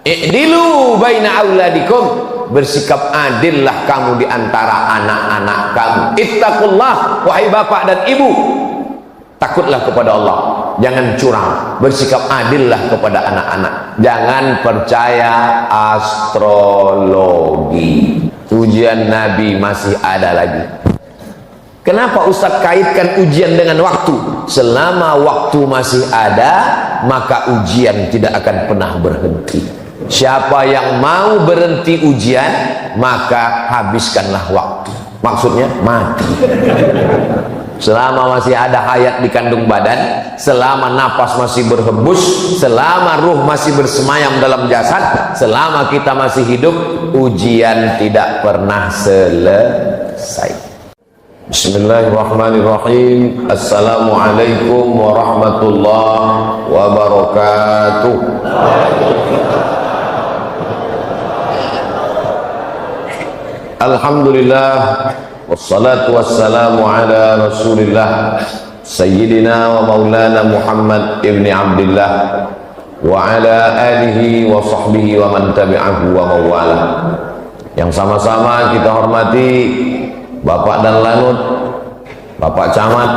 I'dilu baina auladikum, bersikap adillah kamu di antara anak-anak kamu. Ittaqullah, wahai bapak dan ibu, takutlah kepada Allah, jangan curang, bersikap adillah kepada anak-anak, jangan percaya astrologi. Ujian Nabi masih ada lagi. Kenapa Ustadz kaitkan ujian dengan waktu? Selama waktu masih ada, maka ujian tidak akan pernah berhenti. Siapa yang mau berhenti ujian, maka habiskanlah waktu. Maksudnya mati. Selama masih ada hayat di kandung badan, selama napas masih berhembus, selama ruh masih bersemayam dalam jasad, selama kita masih hidup, ujian tidak pernah selesai. Bismillahirrahmanirrahim. Assalamualaikum warahmatullahi wabarakatuh. Alhamdulillah, wassalatu wassalamu ala rasulillah Sayyidina wa maulana Muhammad ibni Abdillah wa ala alihi wa sahbihi wa man tabi'ahu wa mawala. Yang sama-sama kita hormati Bapak dan Lanut, Bapak Camat,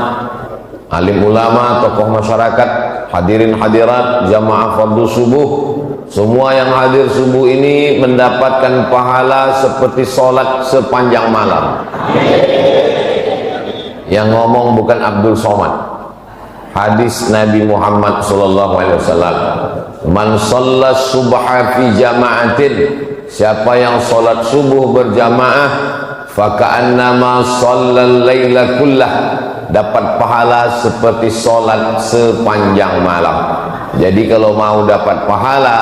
alim ulama, tokoh masyarakat, hadirin hadirat, jamaah fardhu subuh. Semua yang hadir subuh ini mendapatkan pahala seperti sholat sepanjang malam. Yang ngomong bukan Abdul Somad. Hadis Nabi Muhammad SAW. Man shalla subha fi jama'atin, siapa yang sholat subuh berjamaah, faka'annama shallal laila kullah, dapat pahala seperti sholat sepanjang malam. Jadi kalau mau dapat pahala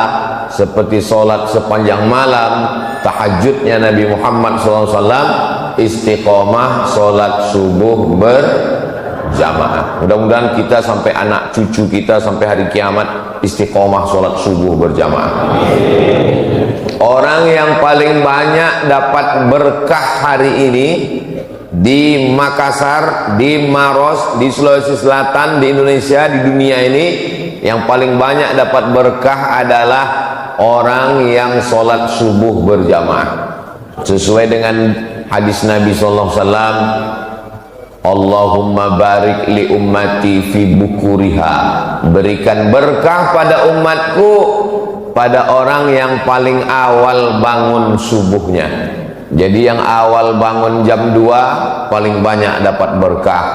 seperti sholat sepanjang malam, tahajudnya Nabi Muhammad SAW, istiqomah sholat subuh berjamaah. Mudah-mudahan kita sampai anak cucu kita sampai hari kiamat istiqomah sholat subuh berjamaah. Orang yang paling banyak dapat berkah hari ini di Makassar, di Maros, di Sulawesi Selatan, di Indonesia, di dunia ini, yang paling banyak dapat berkah adalah orang yang sholat subuh berjamaah. Sesuai dengan hadis Nabi SAW, Allahumma barik li ummati fi bukuriha, berikan berkah pada umatku pada orang yang paling awal bangun subuhnya. Jadi yang awal bangun jam 2 paling banyak dapat berkah,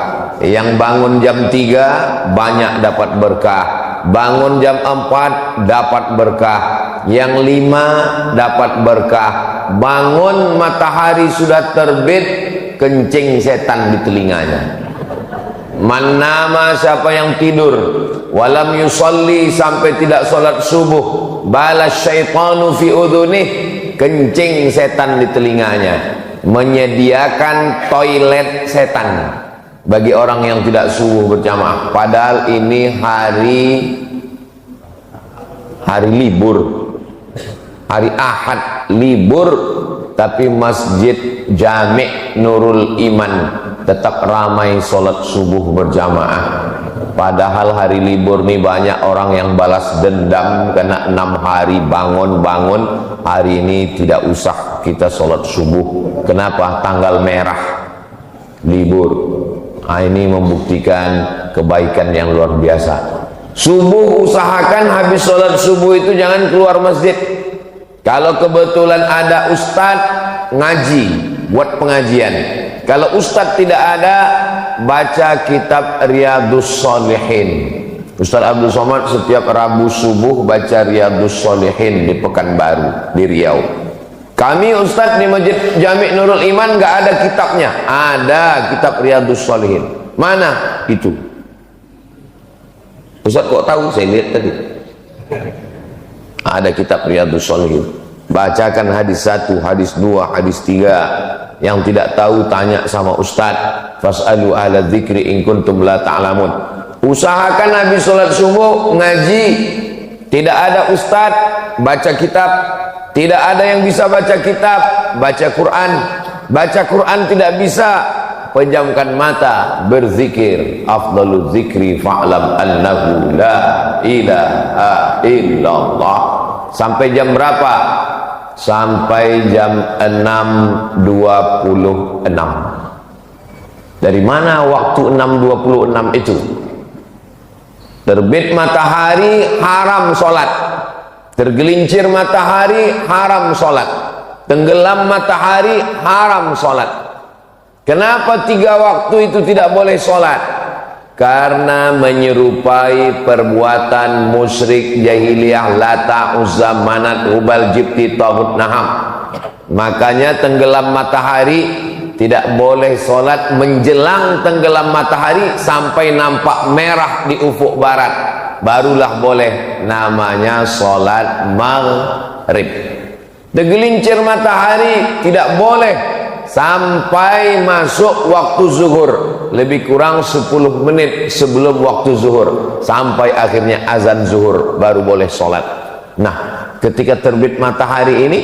yang bangun jam 3 banyak dapat berkah, bangun jam 4 dapat berkah, yang 5 dapat berkah, bangun matahari sudah terbit kencing setan di telinganya. Manama, siapa yang tidur walam yusalli, sampai tidak sholat subuh, balas syaitanu fi udhunih, kencing setan di telinganya. Menyediakan toilet setan bagi orang yang tidak subuh berjamaah. Padahal ini hari libur, hari Ahad libur, tapi Masjid Jami' Nurul Iman tetap ramai sholat subuh berjamaah. Padahal hari libur nih banyak orang yang balas dendam karena 6 hari bangun-bangun, hari ini tidak usah kita sholat subuh. Kenapa? Tanggal merah libur. Nah, ini membuktikan kebaikan yang luar biasa. Subuh usahakan habis sholat subuh itu jangan keluar masjid. Kalau kebetulan ada ustadz ngaji, buat pengajian. Kalau ustadz tidak ada, baca kitab Riyadhus Shalihin. Ustadz Abdul Somad setiap Rabu subuh baca Riyadhus Shalihin di Pekanbaru, di Riau. Kami ustadz di Masjid Jami' Nurul Iman nggak ada kitabnya. Ada kitab Riyadhus Shalihin. Mana itu? Ustadz kok tahu? Saya lihat tadi. Ada kitab Riyadhus Shalihin. Bacakan hadis 1, hadis 2, hadis 3. Yang tidak tahu tanya sama ustadz. Fas'alu ahla dzikri in kuntum la ta'lamun. Usahakan habis sholat subuh ngaji. Tidak ada ustadz, baca kitab. Tidak ada yang bisa baca kitab, baca Quran. Baca Quran tidak bisa, pejamkan mata, berzikir. Afdalul zikri fa'lam annahu la ilaha illallah. Sampai jam berapa? Sampai jam 6.26. Dari mana waktu 6.26 itu? Terbit matahari haram sholat, tergelincir matahari haram sholat, tenggelam matahari haram sholat. Kenapa 3 waktu itu tidak boleh sholat? Karena menyerupai perbuatan musyrik jahiliyah Lata, Uzza, Manat, Hubal, Jibti, Taghut, Naham. Makanya tenggelam matahari tidak boleh sholat menjelang tenggelam matahari sampai nampak merah di ufuk barat, barulah boleh, namanya sholat maghrib. Tergelincir matahari tidak boleh sampai masuk waktu zuhur, lebih kurang 10 menit sebelum waktu zuhur, sampai akhirnya azan zuhur baru boleh sholat. Nah, ketika terbit matahari ini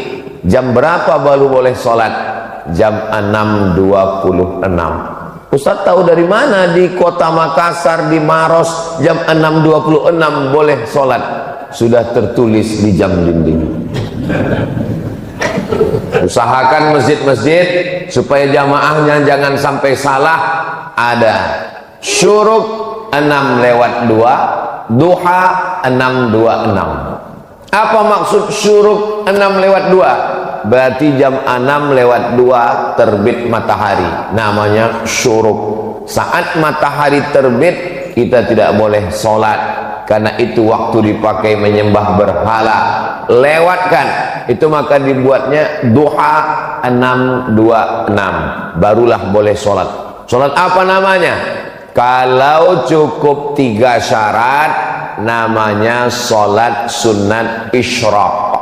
jam berapa baru boleh sholat? Jam 6.26. Ustaz tahu dari mana di kota Makassar, di Maros jam 6.26 boleh sholat? Sudah tertulis di jam dinding. Usahakan masjid-masjid supaya jamaahnya jangan sampai salah. Ada syuruk 6:02, duha 6:26. Apa maksud syuruk 6:02? Berarti jam 6:02 terbit matahari, namanya syuruk. Saat matahari terbit kita tidak boleh sholat, karena itu waktu dipakai menyembah berhala. Lewatkan itu, maka dibuatnya duha 6:26, barulah boleh sholat. Sholat apa namanya? Kalau cukup 3 syarat, namanya sholat sunat isyraq.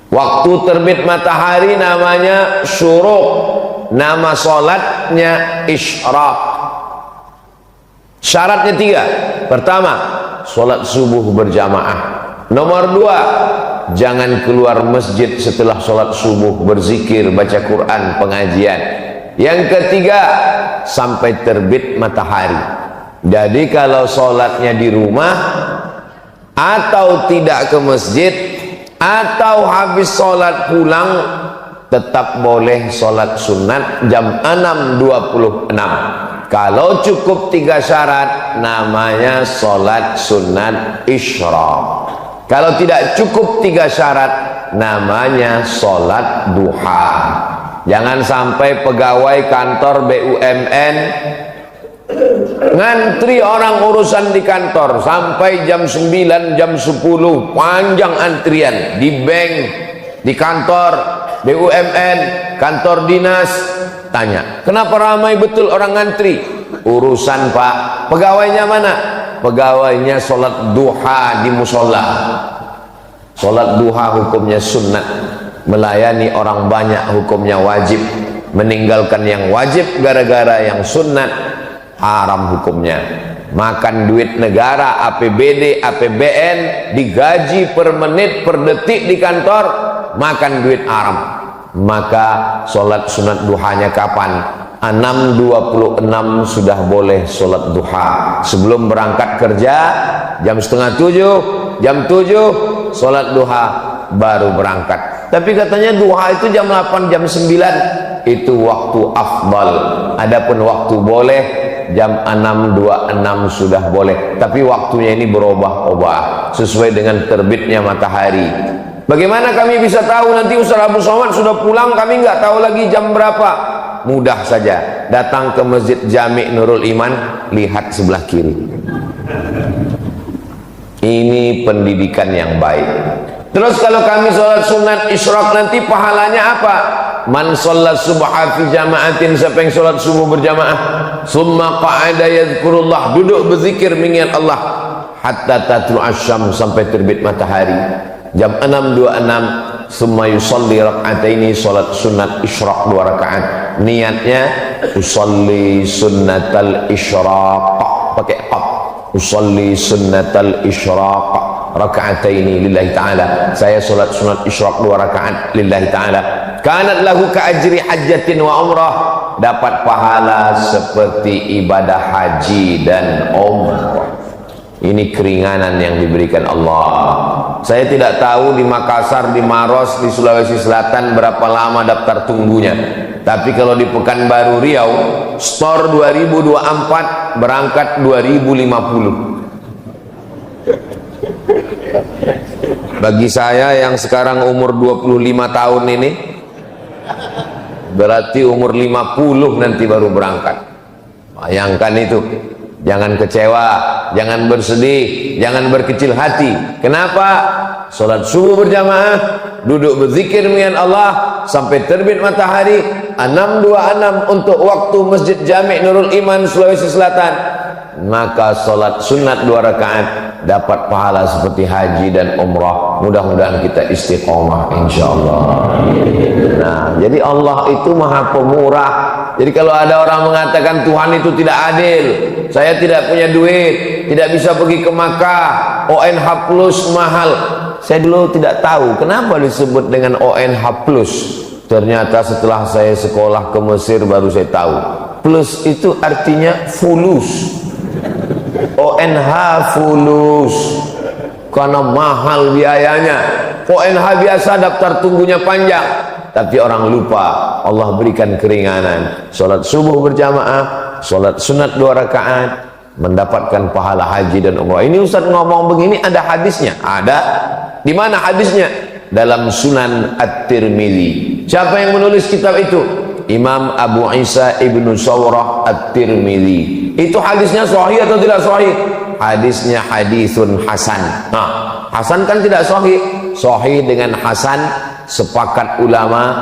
Waktu terbit matahari namanya syuruk, nama sholatnya isyraq. Syaratnya 3. Pertama, sholat subuh berjamaah. Nomor 2, jangan keluar masjid setelah sholat subuh, berzikir, baca Quran, pengajian. Yang ketiga, sampai terbit matahari. Jadi kalau sholatnya di rumah, atau tidak ke masjid, atau habis sholat pulang, tetap boleh sholat sunat jam 6.26. Kalau cukup 3 syarat, namanya sholat sunat isyraq. Kalau tidak cukup 3 syarat, namanya sholat duha. Jangan sampai pegawai kantor BUMN ngantri orang urusan di kantor sampai jam 9, jam 10, panjang antrian di bank, di kantor BUMN, kantor dinas. Tanya, kenapa ramai betul orang ngantri? Urusan Pak. Pegawainya mana? Pegawainya sholat duha di musola. Sholat duha hukumnya sunnah, melayani orang banyak hukumnya wajib, meninggalkan yang wajib gara-gara yang sunnah haram hukumnya. Makan duit negara, APBD, APBN, digaji per menit, per detik di kantor, makan duit haram. Maka sholat sunat duhanya kapan? 6.26 sudah boleh sholat duha. Sebelum berangkat kerja jam setengah 7, jam 7 sholat duha baru berangkat. Tapi katanya duha itu jam 8, jam 9, itu waktu afdal. Adapun waktu boleh jam 6.26 sudah boleh, tapi waktunya ini berubah-ubah sesuai dengan terbitnya matahari. Bagaimana kami bisa tahu nanti Ustaz Abu Somad sudah pulang, kami nggak tahu lagi jam berapa? Mudah saja, datang ke Masjid Jami' Nurul Iman, lihat sebelah kiri. Ini pendidikan yang baik. Terus kalau kami sholat sunat isyraq nanti pahalanya apa? Man sholat subha fi jama'atin, siapa yang sholat subuh berjamaah, summa qa'ada yadhkurullah, duduk berzikir mengingat Allah, hatta tatlu asyam, sampai terbit matahari. Jam 6.26 summa yusalli rak'ataini, sholat sunat isyraq 2 rakaat. Niatnya usalli sunnatal isyraq, pakai qaf, usalli sunnatal isyraq rak'ataini lillahi ta'ala, saya sholat sunat isyraq 2 rakaat lillahi ta'ala. Kanat lahu ka ajri hajjatin wa umrah, dapat pahala seperti ibadah haji dan umrah. Ini keringanan yang diberikan Allah. Saya tidak tahu di Makassar, di Maros, di Sulawesi Selatan berapa lama daftar tunggunya. Tapi kalau di Pekanbaru Riau, store 2024, berangkat 2050. Bagi saya yang sekarang umur 25 tahun ini, berarti umur 50 nanti baru berangkat. Bayangkan itu. Jangan kecewa, jangan bersedih, jangan berkecil hati. Kenapa? Salat subuh berjamaah, duduk berzikir dengan Allah sampai terbit matahari, 626 untuk waktu Masjid Jami' Nurul Iman Sulawesi Selatan. Maka salat sunat 2 rakaat dapat pahala seperti haji dan umrah. Mudah-mudahan kita istiqomah insyaallah. Nah, jadi Allah itu Maha Pemurah. Jadi kalau ada orang mengatakan Tuhan itu tidak adil, saya tidak punya duit, tidak bisa pergi ke Makkah, ONH plus mahal. Saya dulu tidak tahu kenapa disebut dengan ONH plus. Ternyata setelah saya sekolah ke Mesir baru saya tahu. Plus itu artinya fulus. ONH fulus. Karena mahal biayanya. ONH biasa daftar tunggunya panjang. Tapi orang lupa Allah berikan keringanan. Salat subuh berjamaah, salat sunat 2 rakaat, mendapatkan pahala haji dan umrah. Ini Ustaz ngomong begini ada hadisnya? Ada. Di mana hadisnya? Dalam Sunan At-Tirmidzi. Siapa yang menulis kitab itu? Imam Abu Isa Ibnu Sawrah At-Tirmidzi. Itu hadisnya sahih atau tidak sahih? Hadisnya hadisun hasan. Nah, hasan kan tidak sahih. Sahih dengan hasan sepakat ulama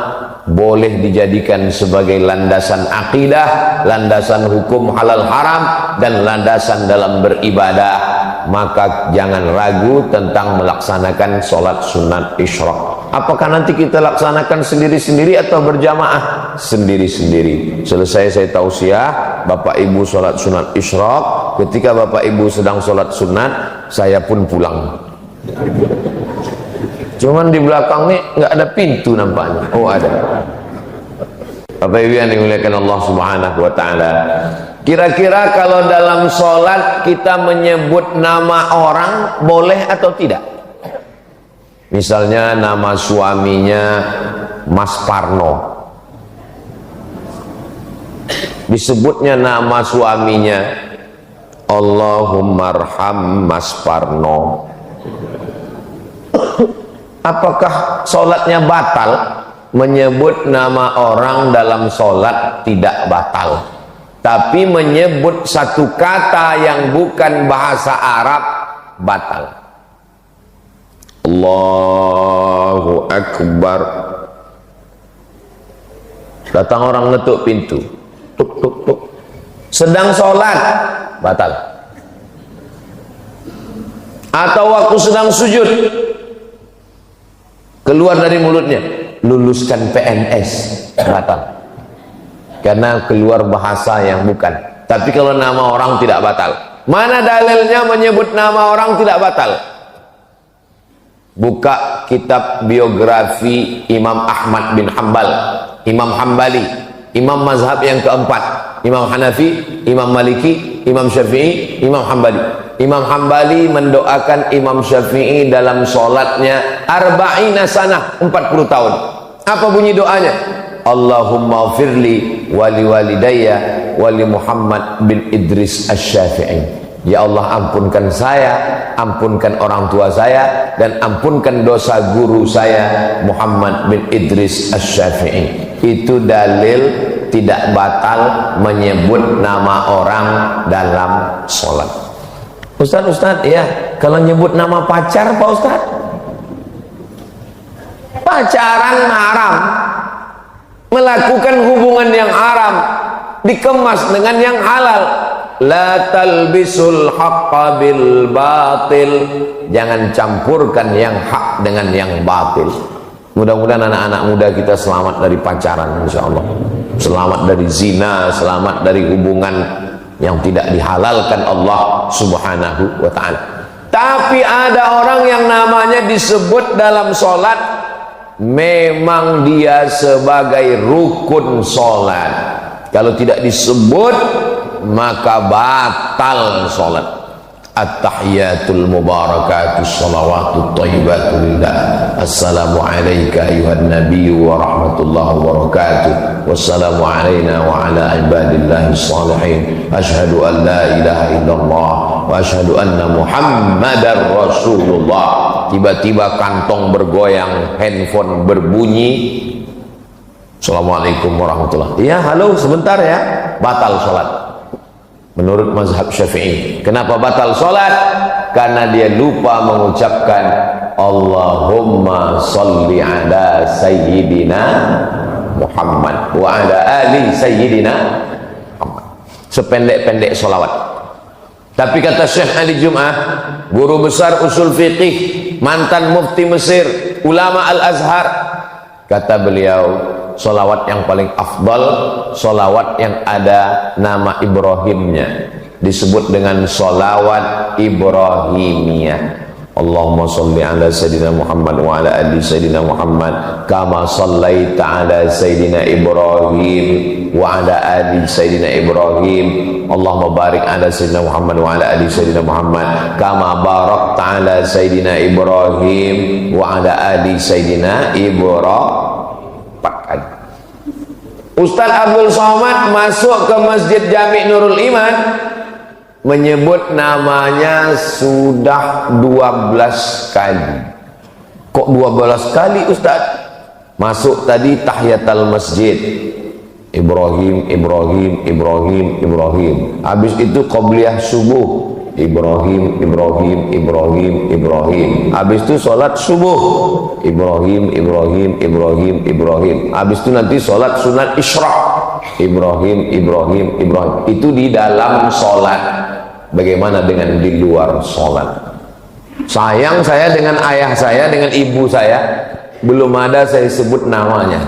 boleh dijadikan sebagai landasan akidah, landasan hukum halal haram, dan landasan dalam beribadah. Maka jangan ragu tentang melaksanakan sholat sunat isyraq. Apakah nanti kita laksanakan sendiri-sendiri atau berjamaah? Sendiri-sendiri. Selesai saya tausiah, Bapak Ibu sholat sunat isyraq. Ketika Bapak Ibu sedang sholat sunat, saya pun pulang. Cuman di belakang nih nggak ada pintu nampaknya. Oh ada. Bapak Ibu yang dimuliakan Allah Subhanahu wa taala. Kira-kira kalau dalam sholat kita menyebut nama orang boleh atau tidak? Misalnya nama suaminya Mas Parno. Disebutnya nama suaminya Allahumarham Mas Parno. Apakah sholatnya batal? Menyebut nama orang dalam sholat tidak batal, tapi menyebut satu kata yang bukan bahasa Arab batal. Allahu Akbar. Datang orang ngetuk pintu, tuk tuk tuk, sedang sholat, batal. Atau waktu sedang sujud, keluar dari mulutnya, luluskan PNS, batal. Karena keluar bahasa yang bukan. Tapi kalau nama orang tidak batal. Mana dalilnya menyebut nama orang tidak batal? Buka kitab biografi Imam Ahmad bin Hanbal, Imam Hambali, Imam mazhab yang keempat, Imam Hanafi, Imam Maliki, Imam Syafi'i, Imam Hambali. Imam Hambali mendoakan Imam Syafi'i dalam sholatnya arba'ina sanah, 40 tahun. Apa bunyi doanya? Allahumma firli wali walidayya wali Muhammad bin Idris Asy-Syafi'i. Ya Allah, ampunkan saya, ampunkan orang tua saya, dan ampunkan dosa guru saya Muhammad bin Idris Asy-Syafi'i. Itu dalil tidak batal menyebut nama orang dalam sholat. Ustaz, ya, kalau nyebut nama pacar Pak Ustaz, pacaran haram, melakukan hubungan yang haram, dikemas dengan yang halal. La talbisul haqqa bil batil. Jangan campurkan yang hak dengan yang batil. Mudah-mudahan anak-anak muda kita selamat dari pacaran, insyaallah. Selamat dari zina, selamat dari hubungan yang tidak dihalalkan Allah Subhanahu wa ta'ala. Tapi ada orang yang namanya disebut dalam sholat, memang dia sebagai rukun sholat. Kalau tidak disebut, maka batal sholat. At-tahiyatul mubarakatus salawatut thayyibatu lillah. Assalamu alayka ayuhan nabiyyu wa rahmatullahi wa barakatuh. Wassalamu alayna wa ala ibadillahi salihin. Asyhadu an la ilaha illallah wa asyhadu anna muhammadar rasulullah. Tiba-tiba kantong bergoyang, handphone berbunyi. Assalamualaikum warahmatullahi. Ya, halo, sebentar ya. Batal sholat menurut mazhab Syafi'i. Kenapa batal sholat? Karena dia lupa mengucapkan Allahumma salli ala sayyidina Muhammad wa ala ali sayyidina Muhammad. Sependek-pendek sholawat. Tapi kata Syekh Ali Jum'ah, guru besar usul fiqih, mantan mufti Mesir, ulama Al-Azhar, kata beliau, sholawat yang paling afdal, sholawat yang ada nama Ibrahimnya, disebut dengan sholawat Ibrahimiyah. Allahumma salli ala Sayyidina Muhammad wa ala ali Sayyidina Muhammad kama sallaita ala Sayyidina Ibrahim wa ala ali Sayyidina Ibrahim. Allahumma barik ala Sayyidina Muhammad wa ala ali Sayyidina Muhammad kama barakta ala Sayyidina Ibrahim wa ala ali Sayyidina Ibrahim. Ustaz Abdul Somad masuk ke Masjid Jami Nurul Iman, menyebut namanya sudah 12 kali. Kok 12 kali Ustaz? Masuk tadi tahiyatul masjid, Ibrahim, Ibrahim, Ibrahim, Ibrahim. Habis itu qabliyah subuh, Ibrahim, Ibrahim, Ibrahim, Ibrahim. Habis itu sholat subuh, Ibrahim, Ibrahim, Ibrahim, Ibrahim. Habis itu nanti sholat sunat Isra, Ibrahim, Ibrahim, Ibrahim. Itu di dalam sholat. Bagaimana dengan di luar sholat? Sayang saya dengan ayah saya, dengan ibu saya, belum ada saya sebut namanya.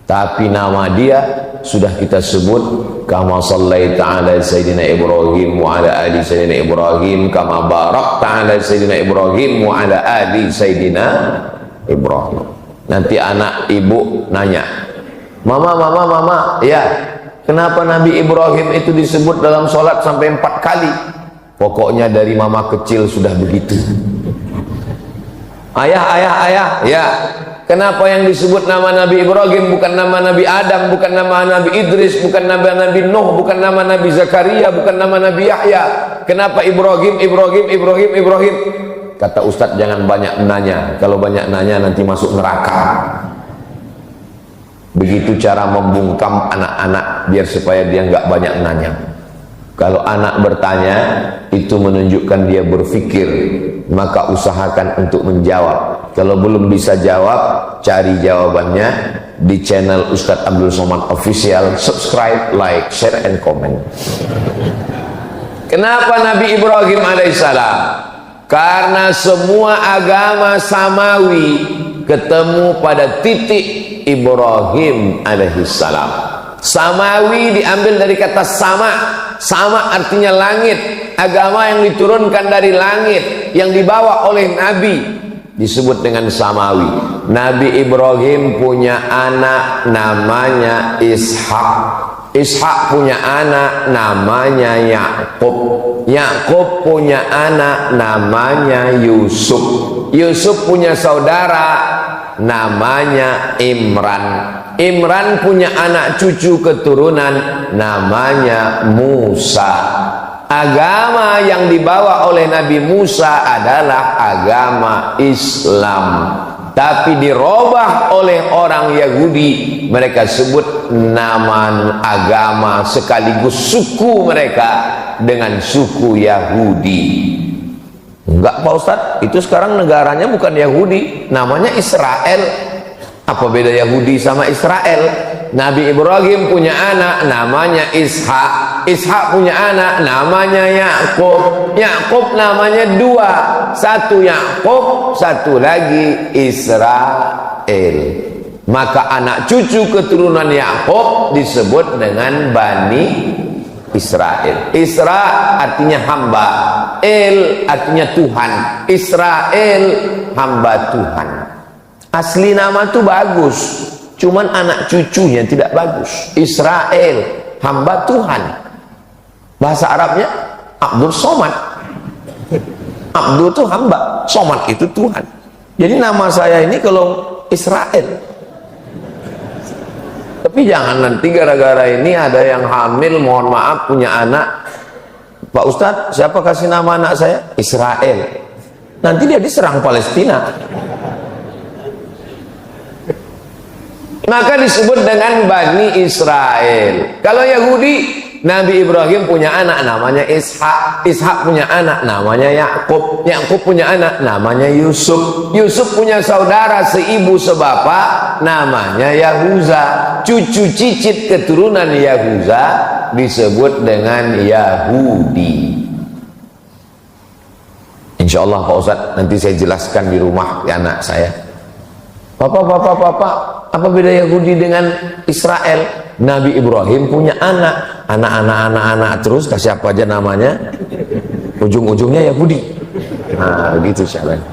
Tapi nama dia sudah kita sebut, kama sallaita ala Sayyidina Ibrahim wa ala ali Sayyidina Ibrahim kama barakta ala Sayyidina Ibrahim wa ala ali Sayyidina Ibrahim. Nanti anak ibu nanya, mama, mama, mama, ya, kenapa Nabi Ibrahim itu disebut dalam sholat sampai 4 kali? Pokoknya dari mama kecil sudah begitu. Ayah, ayah, ayah, ya, kenapa yang disebut nama Nabi Ibrahim bukan nama Nabi Adam, bukan nama Nabi Idris, bukan nama Nabi Nuh, bukan nama Nabi Zakaria, bukan nama Nabi Yahya? Kenapa Ibrahim, Ibrahim, Ibrahim, Ibrahim? Kata Ustadz, jangan banyak nanya. Kalau banyak nanya nanti masuk neraka. Begitu cara membungkam anak-anak biar supaya dia nggak banyak nanya. Kalau anak bertanya, itu menunjukkan dia berpikir, maka usahakan untuk menjawab. Kalau belum bisa jawab, cari jawabannya di channel Ustadz Abdul Somad Official. Subscribe, like, share, and comment. Kenapa Nabi Ibrahim alaihissalam? Karena semua agama samawi ketemu pada titik Ibrahim alaihissalam. Samawi diambil dari kata sama. Sama artinya langit. Agama yang diturunkan dari langit, yang dibawa oleh Nabi, disebut dengan samawi. Nabi Ibrahim punya anak namanya Ishak. Ishak punya anak namanya Yakub. Yakub punya anak namanya Yusuf. Yusuf punya saudara namanya Imran. Imran punya anak cucu keturunan namanya Musa. Agama yang dibawa oleh Nabi Musa adalah agama Islam, tapi dirubah oleh orang Yahudi. Mereka sebut nama agama sekaligus suku mereka dengan suku Yahudi. Enggak Pak Ustadz, itu sekarang negaranya bukan Yahudi, namanya Israel. Apa beda Yahudi sama Israel? Nabi Ibrahim punya anak namanya Ishak. Ishak punya anak namanya Yakub. Yakub namanya 2. Satu Yakub, satu lagi Israel. Maka anak cucu keturunan Yakub disebut dengan Bani Israel. Isra artinya hamba, El artinya Tuhan. Israel hamba Tuhan. Asli nama itu bagus, cuman anak cucunya tidak bagus. Israel hamba Tuhan. Bahasa Arabnya Abdul Somad. Abdu itu hamba, Somad itu Tuhan. Jadi nama saya ini kalau Israel. Tapi jangan nanti gara-gara ini ada yang hamil, mohon maaf, punya anak, Pak Ustadz, siapa kasih nama anak saya? Israel. Nanti dia diserang Palestina. Maka disebut dengan Bani Israel. Kalau Yahudi, Nabi Ibrahim punya anak namanya Ishak, Ishak punya anak namanya Yakub, Yakub punya anak namanya Yusuf, Yusuf punya saudara seibu sebapak namanya Yahuza. Cucu cicit keturunan Yahuza disebut dengan Yahudi. Insya Allah Pak Ustadz, nanti saya jelaskan di rumah ke anak saya. Papa, apa beda Yahudi dengan Israel? Nabi Ibrahim punya anak terus, kasih apa aja namanya, ujung-ujungnya Yahudi. Nah, begitu syaranya.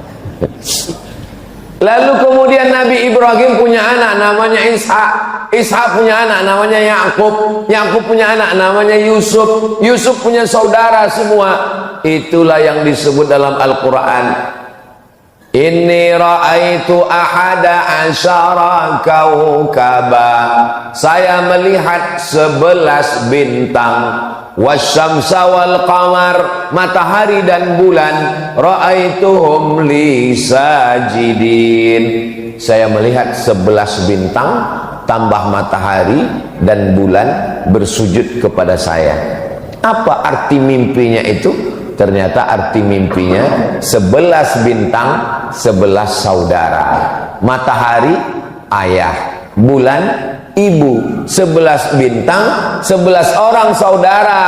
Lalu kemudian Nabi Ibrahim punya anak namanya Ishak, Ishak punya anak namanya Yakub, Yakub punya anak namanya Yusuf, Yusuf punya saudara semua. Itulah yang disebut dalam Al-Quran, inni ra'aitu ahada asyara kaukaba, saya melihat 11 bintang, wasyamsa wal qamar, matahari dan bulan, ra'aituhum li sajidin, saya melihat 11 bintang tambah matahari dan bulan bersujud kepada saya. Apa arti mimpinya itu? Ternyata arti mimpinya 11 bintang, 11 saudara. Matahari ayah, bulan ibu, 11 bintang, 11 orang saudara.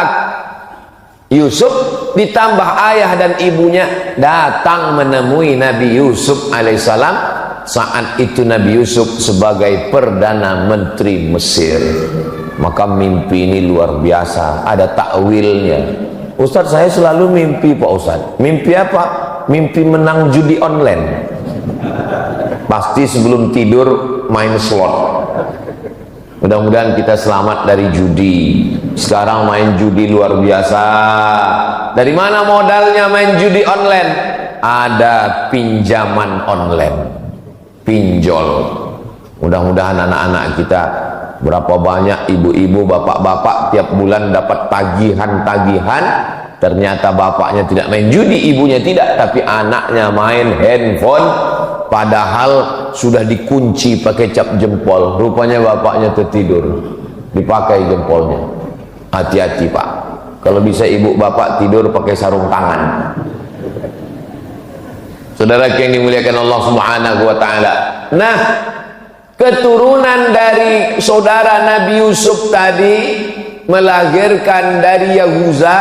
Yusuf ditambah ayah dan ibunya datang menemui Nabi Yusuf alaihissalam. Saat itu Nabi Yusuf sebagai Perdana Menteri Mesir. Maka mimpi ini luar biasa, ada takwilnya. Ustadz, saya selalu mimpi Pak Ustadz. Mimpi apa? Mimpi menang judi online. Pasti sebelum tidur main slot. Mudah-mudahan kita selamat dari judi. Sekarang main judi luar biasa. Dari mana modalnya main judi online? Ada pinjaman online, pinjol. Mudah-mudahan anak-anak kita, berapa banyak ibu-ibu, bapak-bapak tiap bulan dapat tagihan-tagihan, ternyata bapaknya tidak main judi, ibunya tidak, tapi anaknya main handphone, padahal sudah dikunci pakai cap jempol. Rupanya bapaknya tertidur, dipakai jempolnya. Hati-hati Pak, kalau bisa ibu bapak tidur pakai sarung tangan. Saudara yang dimuliakan Allah Subhanahu wa Ta'ala. Nah, keturunan dari saudara Nabi Yusuf tadi melahirkan dari Yahuza,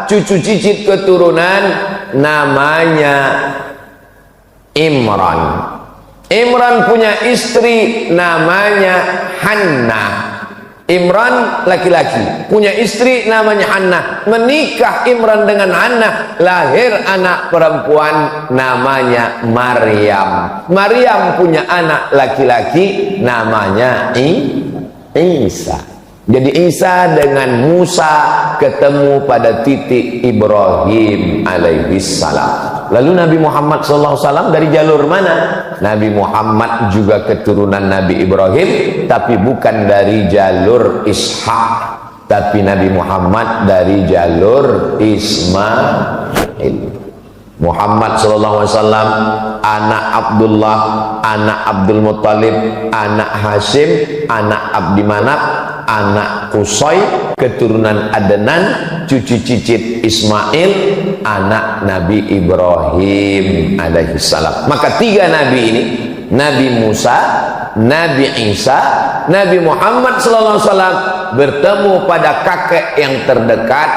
cucu cicit keturunan namanya Imran. Imran punya istri namanya Hannah. Imran laki-laki, punya istri namanya Hannah. Menikah Imran dengan Hannah, lahir anak perempuan namanya Maryam. Maryam punya anak laki-laki namanya Isa. Jadi Isa dengan Musa ketemu pada titik Ibrahim alaihissalam. Lalu Nabi Muhammad SAW dari jalur mana? Nabi Muhammad juga keturunan Nabi Ibrahim, tapi bukan dari jalur Ishak, tapi Nabi Muhammad dari jalur Ismail. Muhammad SAW anak Abdullah, anak Abdul Muttalib, anak Hashim, anak Abdi Manaf, anak Qusay, keturunan Adnan, cucu cicit Ismail, anak Nabi Ibrahim alaihissalam. Maka 3 nabi ini, Nabi Musa, Nabi Isa, Nabi Muhammad SAW bertemu pada kakek yang terdekat,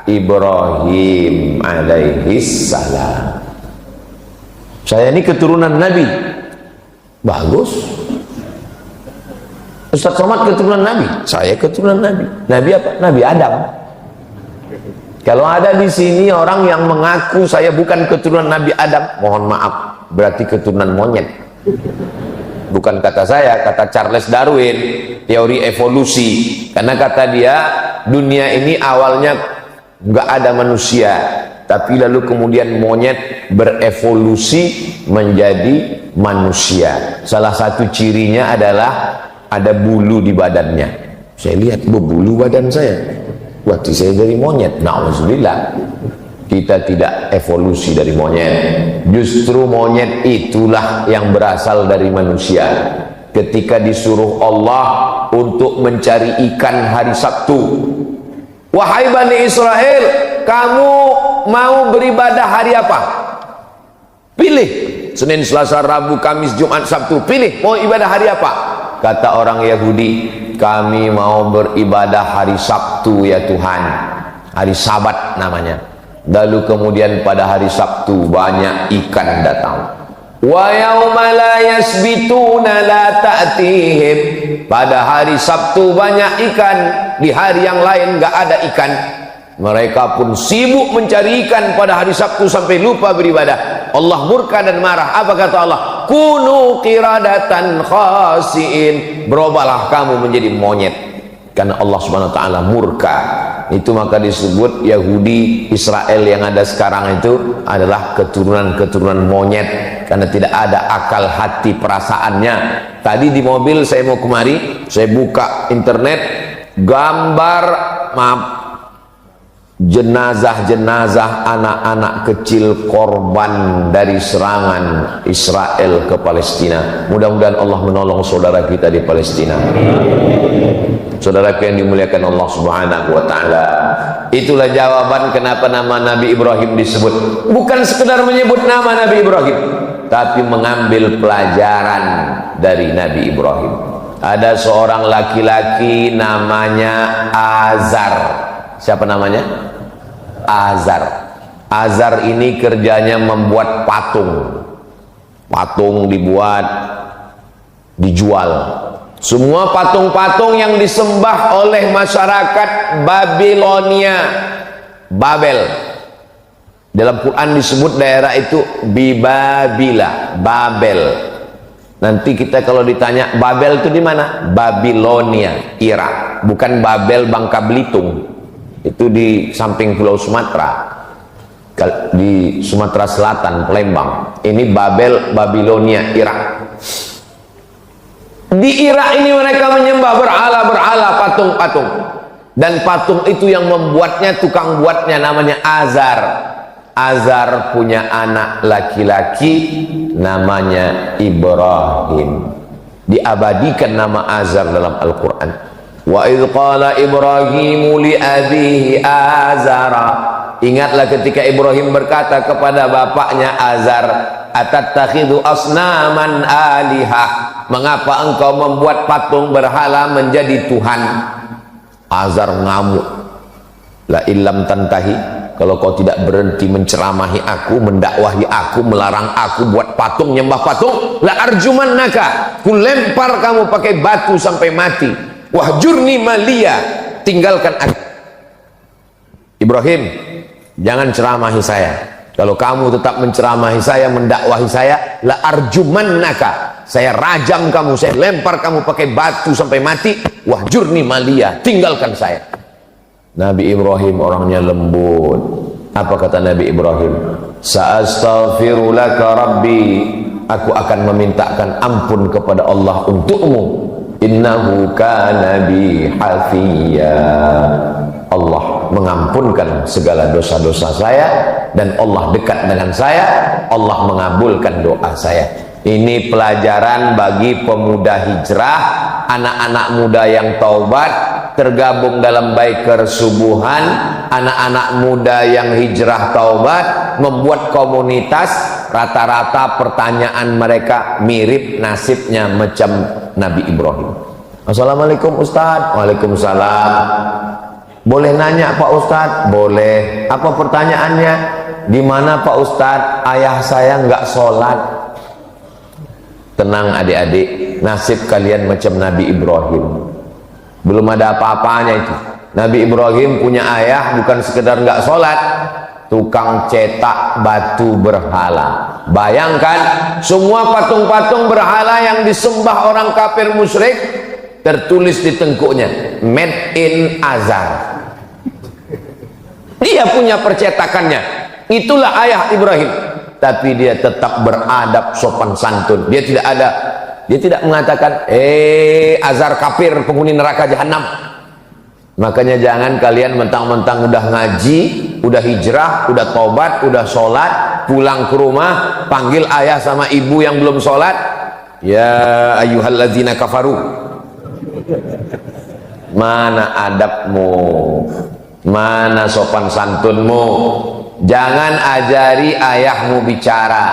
Ibrahim alaihissalam. Saya ini keturunan Nabi. Bagus. Ustaz Somad keturunan Nabi. Saya keturunan Nabi. Nabi apa? Nabi Adam. Kalau ada di sini orang yang mengaku saya bukan keturunan Nabi Adam, mohon maaf, berarti keturunan monyet. Bukan kata saya, kata Charles Darwin, teori evolusi. Karena kata dia, dunia ini awalnya nggak ada manusia, tapi lalu kemudian monyet berevolusi menjadi manusia. Salah satu cirinya adalah ada bulu di badannya. Saya lihat berbulu badan saya, waktu saya dari monyet. Na'udzubillah, kita tidak evolusi dari monyet. Justru monyet itulah yang berasal dari manusia. Ketika disuruh Allah untuk mencari ikan hari Sabtu, wahai Bani Israel, kamu mau beribadah hari apa? Pilih, Senin, Selasa, Rabu, Kamis, Jumat, Sabtu. Pilih, mau ibadah hari apa? Kata orang Yahudi, kami mau beribadah hari Sabtu ya Tuhan, hari Sabat namanya. Lalu kemudian pada hari Sabtu banyak ikan datang. Wa yauma la yasbituna la ta'tihim, pada hari Sabtu banyak ikan, di hari yang lain enggak ada ikan. Mereka pun sibuk mencari ikan pada hari Sabtu sampai lupa beribadah. Allah murka dan marah. Apa kata Allah? Kunu qiradatan khasiin, berubahlah kamu menjadi monyet, karena Allah Subhanahu wa taala murka. Itu maka disebut Yahudi Israel yang ada sekarang itu adalah keturunan-keturunan monyet, karena tidak ada akal hati perasaannya. Tadi di mobil saya mau kemari, saya buka internet, gambar jenazah-jenazah anak-anak kecil korban dari serangan Israel ke Palestina. Mudah-mudahan Allah menolong saudara kita di Palestina. Saudaraku yang dimuliakan Allah Subhanahu wa taala. Itulah jawaban kenapa nama Nabi Ibrahim disebut. Bukan sekedar menyebut nama Nabi Ibrahim, tapi mengambil pelajaran dari Nabi Ibrahim. Ada seorang laki-laki namanya Azar. Siapa namanya? Azar. Azar ini kerjanya membuat patung. Patung dibuat, dijual. Semua patung-patung yang disembah oleh masyarakat Babilonia, Babel. Dalam Quran disebut daerah itu Bibabila, Babel. Nanti kita kalau ditanya Babel itu di mana? Babilonia, Irak. Bukan Babel Bangka Belitung. Itu di samping Pulau Sumatera, di Sumatera Selatan, Palembang. Ini Babel, Babilonia, Irak. Di Irak ini mereka menyembah berhala-berhala, patung-patung. Dan patung itu yang membuatnya, tukang buatnya namanya Azar. Azar punya anak laki-laki namanya Ibrahim. Diabadikan nama Azar dalam Al-Quran. Wa idh qala Ibrahimu li abihi Azara. Ingatlah ketika Ibrahim berkata kepada bapaknya Azar, atattakhidhu asnaman alihah, mengapa engkau membuat patung berhala menjadi Tuhan? Azar ngamuk. La illam tantahi, kalau kau tidak berhenti menceramahi aku, mendakwahi aku, melarang aku buat patung, nyembah patung, la arjumannaka, ku lempar kamu pakai batu sampai mati. Wahjurni maliya, tinggalkan aku. Ibrahim, jangan ceramahi saya. Kalau kamu tetap menceramahi saya, mendakwahi saya, la arjumannaka, saya rajam kamu, saya lempar kamu pakai batu sampai mati. Wahjurni maliya, tinggalkan saya. Nabi Ibrahim orangnya lembut. Apa kata Nabi Ibrahim? Sa'astaghfiru laka rabbi, aku akan memintakan ampun kepada Allah untukmu. Innahu kana bi hafiya, Allah mengampunkan segala dosa-dosa saya, dan Allah dekat dengan saya, Allah mengabulkan doa saya. Ini pelajaran bagi pemuda hijrah, anak-anak muda yang taubat, tergabung dalam Biker Subuhan, anak-anak muda yang hijrah taubat, membuat komunitas. Rata-rata pertanyaan mereka mirip nasibnya macam Nabi Ibrahim. Assalamualaikum Ustadz. Waalaikumsalam. Boleh nanya Pak Ustadz? Boleh. Apa pertanyaannya? Di mana Pak Ustadz? Ayah saya nggak sholat. Tenang adik-adik, nasib kalian macam Nabi Ibrahim. Belum ada apa-apanya itu. Nabi Ibrahim punya ayah bukan sekedar nggak sholat, tukang cetak batu berhala. Bayangkan, semua patung-patung berhala yang disembah orang kafir musyrik, tertulis di tengkuknya made in Azar. Dia punya percetakannya. Itulah ayah Ibrahim. Tapi dia tetap beradab, sopan santun. Dia tidak mengatakan, azar kafir, penghuni neraka jahanam. Makanya jangan kalian mentang-mentang udah ngaji, udah hijrah, udah tobat, udah sholat, pulang ke rumah, panggil ayah sama ibu yang belum sholat, ya ayyuhalladzina kafaru. Mana adabmu? Mana sopan santunmu? Jangan ajari ayahmu bicara,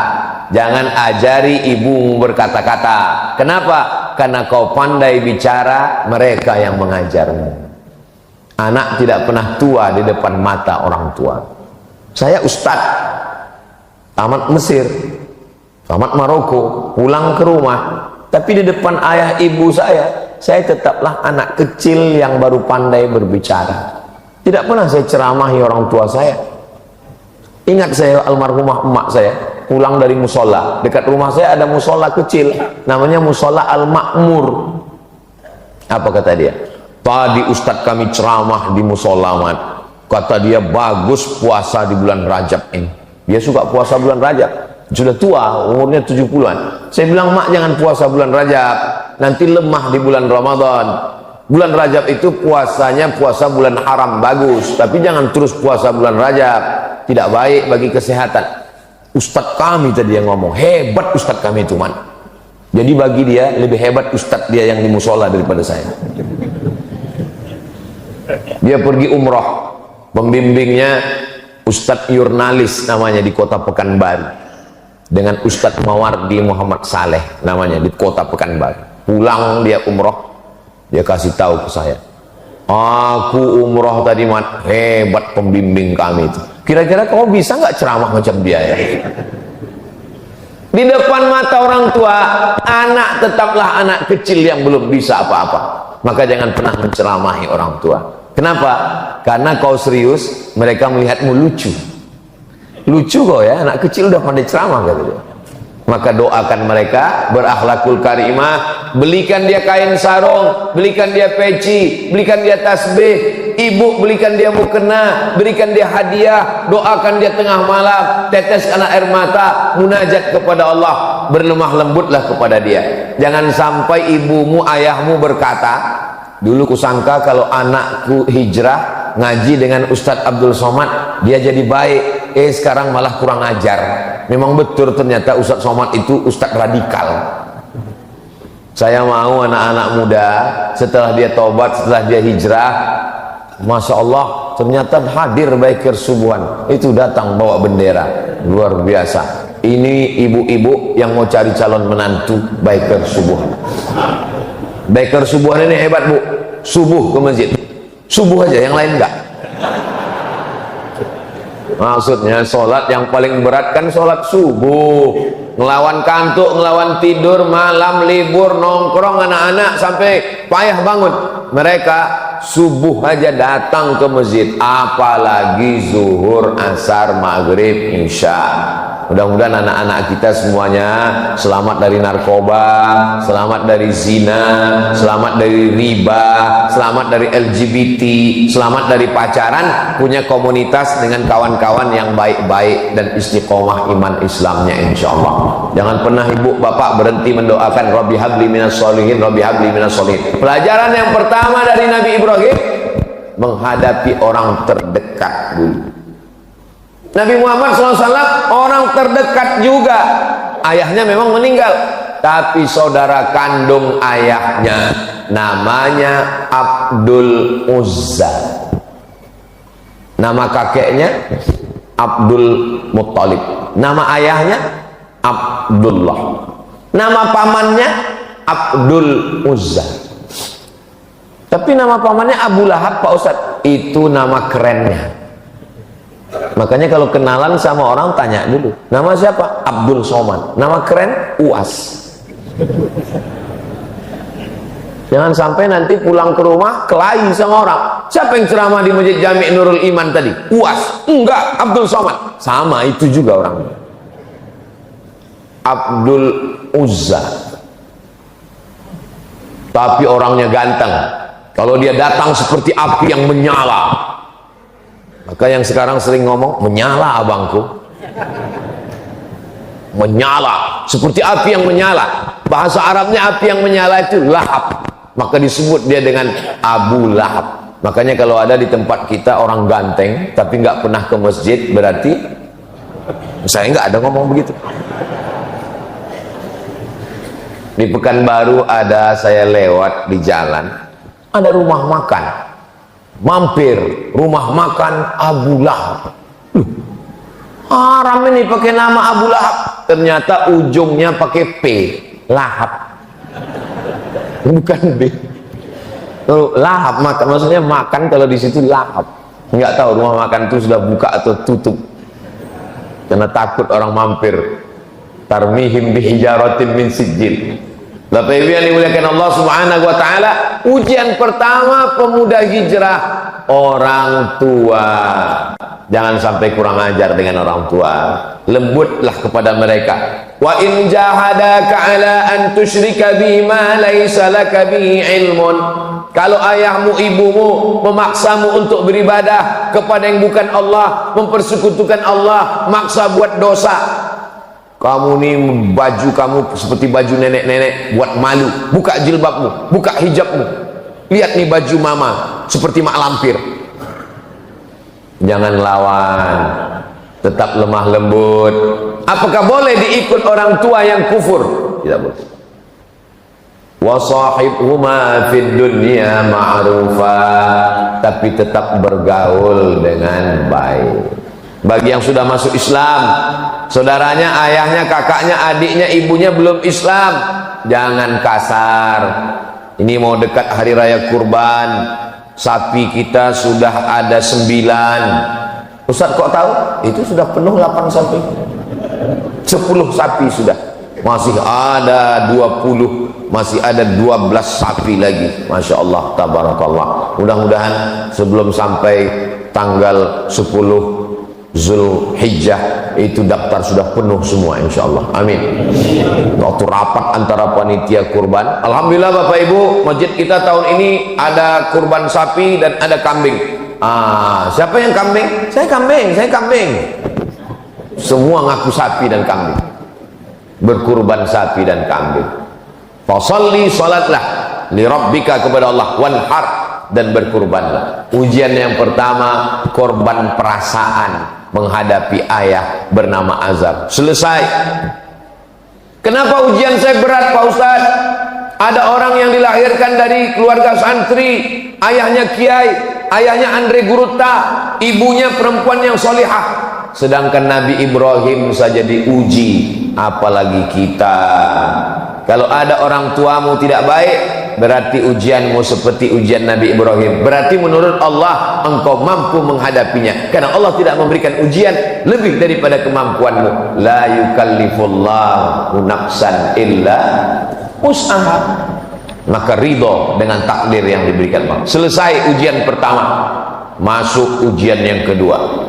jangan ajari ibumu berkata-kata. Kenapa? Karena kau pandai bicara, mereka yang mengajarmu. Anak tidak pernah tua di depan mata orang tua. Saya ustadz, tamat Mesir, tamat Maroko, pulang ke rumah, tapi di depan ayah ibu saya tetaplah anak kecil yang baru pandai berbicara. Tidak pernah saya ceramahi orang tua saya. Ingat saya almarhumah emak saya pulang dari musola, dekat rumah saya ada musola kecil namanya musola Al-Makmur. Apa kata dia? Tadi ustadz kami ceramah di musola, Mat. Kata dia bagus puasa di bulan Rajab ini. Dia suka puasa bulan Rajab, sudah tua, umurnya 70-an. Saya bilang, mak jangan puasa bulan Rajab, nanti lemah di bulan Ramadan. Bulan Rajab itu puasanya puasa bulan haram, bagus, tapi jangan terus puasa bulan Rajab, tidak baik bagi kesehatan. Ustadz kami tadi yang ngomong, hebat ustadz kami itu, man. Jadi bagi dia lebih hebat ustadz dia yang di musola daripada saya. Dia pergi umroh, pembimbingnya Ustadz Yurnalis namanya di kota Pekanbaru, dengan Ustadz Mawardi Muhammad Saleh namanya di kota Pekanbaru. Pulang dia umroh, dia kasih tahu ke saya, aku umroh tadi, Mat, hebat pembimbing kami itu. Kira-kira kamu bisa nggak ceramah macam dia ya? Di depan mata orang tua, anak tetaplah anak kecil yang belum bisa apa-apa. Maka jangan pernah menceramahi orang tua. Kenapa? Karena kau serius, mereka melihatmu lucu. Lucu kok ya, anak kecil udah pandai ceramah kata dia. Maka doakan mereka berakhlakul karimah, belikan dia kain sarung, belikan dia peci, belikan dia tasbih, ibu belikan dia mukena, berikan dia hadiah, doakan dia tengah malam, teteskan air mata, munajat kepada Allah, berlemah lembutlah kepada dia. Jangan sampai ibumu, ayahmu berkata, dulu kusangka kalau anakku hijrah ngaji dengan Ustadz Abdul Somad dia jadi baik, sekarang malah kurang ajar. Memang betul ternyata Ustadz Somad itu Ustadz radikal. Saya mau anak-anak muda setelah dia tobat, setelah dia hijrah, Masya Allah ternyata hadir Biker Subuhan itu datang bawa bendera, luar biasa. Ini ibu-ibu yang mau cari calon menantu Biker Subuhan. Biker Subuhan ini hebat, Bu. Subuh ke masjid, subuh aja, yang lain enggak. Maksudnya sholat yang paling berat kan sholat subuh, ngelawan kantuk, ngelawan tidur, malam libur, nongkrong anak-anak sampai payah bangun. Mereka subuh aja datang ke masjid, apalagi zuhur, asar, maghrib, isya. Mudah-mudahan anak-anak kita semuanya selamat dari narkoba, selamat dari zina, selamat dari riba, selamat dari LGBT, selamat dari pacaran, punya komunitas dengan kawan-kawan yang baik-baik dan istiqomah iman Islamnya insyaallah. Jangan pernah ibu bapak berhenti mendoakan Rabbi habli minas sholihin, Rabbi habli minas sholihin. Pelajaran yang pertama dari Nabi Ibrahim, menghadapi orang terdekat dulu. Nabi Muhammad SAW orang terdekat juga. Ayahnya memang meninggal, tapi saudara kandung ayahnya namanya Abdul Uzza, nama kakeknya Abdul Muttalib, nama ayahnya Abdullah, nama pamannya Abdul Uzza. Tapi nama pamannya Abu Lahab, Pak Ustadz, itu nama kerennya. Makanya kalau kenalan sama orang tanya dulu, nama siapa? Abdul Somad. Nama keren Uas. Jangan sampai nanti pulang ke rumah kelahi sama orang. Siapa yang ceramah di Masjid Jami' Nurul Iman tadi? Uas. Enggak, Abdul Somad. Sama itu juga orangnya. Abdul Uzza. Tapi orangnya ganteng. Kalau dia datang seperti api yang menyala. Maka yang sekarang sering ngomong, menyala abangku, menyala seperti api yang menyala. Bahasa Arabnya api yang menyala itu lahab, maka disebut dia dengan Abu Lahab. Makanya kalau ada di tempat kita orang ganteng tapi nggak pernah ke masjid, berarti saya nggak ada ngomong begitu. Di Pekanbaru ada, saya lewat di jalan, ada rumah makan, mampir rumah makan Abu Lahab. Haram ini pakai nama Abu Lahab, ternyata ujungnya pakai P, lahap, bukan B. Kalau lahap makan, maksudnya makan, kalau di situ lahap. Nggak tahu rumah makan itu sudah buka atau tutup, karena takut orang mampir. Tarmihim bihijaratin min sijil. Bapak Ibu yang dimuliakan Allah Subhanahu wa taala, ujian pertama pemuda hijrah, orang tua. Jangan sampai kurang ajar dengan orang tua. Lembutlah kepada mereka. Wa in jahadaka ala an tusyrika bima laysa laka bihi ilmun. Kalau ayahmu ibumu memaksamu untuk beribadah kepada yang bukan Allah, mempersekutukan Allah, maksa buat dosa, kamu nih baju kamu seperti baju nenek-nenek, buat malu, buka jilbabmu, buka hijabmu, lihat nih baju mama seperti mak lampir. Jangan lawan, tetap lemah lembut. Apakah boleh diikut orang tua yang kufur? Tidak boleh. Wa sahibhuma fid dunya ma'rufa, tapi tetap bergaul dengan baik. Bagi yang sudah masuk Islam, saudaranya, ayahnya, kakaknya, adiknya, ibunya belum Islam, jangan kasar. Ini mau dekat hari raya kurban, sapi kita sudah ada 9. Ustaz kok tahu? Itu sudah penuh 8 sapi, 10 sapi sudah, masih ada 20, masih ada 12 sapi lagi. Masya Allah, tabarakallah. Mudah-mudahan sebelum sampai tanggal 10 Zulhijjah itu daftar sudah penuh semua, insya Allah. Amin. Waktu rapat antara panitia kurban, alhamdulillah Bapak Ibu, masjid kita tahun ini ada kurban sapi dan ada kambing. Siapa yang kambing? Saya kambing, saya kambing. Semua ngaku sapi dan kambing, berkurban sapi dan kambing. Fasalli, salatlah li rabbika, kepada Allah, wanhar, dan berkurbanlah. Ujian yang pertama, korban perasaan menghadapi ayah bernama Azab. Selesai. Kenapa ujian saya berat Pak Ustaz? Ada orang yang dilahirkan dari keluarga santri, ayahnya kiai, ayahnya Andre Guruta, ibunya perempuan yang solihah. Sedangkan Nabi Ibrahim saja diuji, apalagi kita. Kalau ada orang tuamu tidak baik, berarti ujianmu seperti ujian Nabi Ibrahim. Berarti menurut Allah engkau mampu menghadapinya, karena Allah tidak memberikan ujian lebih daripada kemampuanmu. La yukallifullahu nafsan illa wus'aha. Maka ridho dengan takdir yang diberikan Allah. Selesai ujian pertama, masuk ujian yang kedua.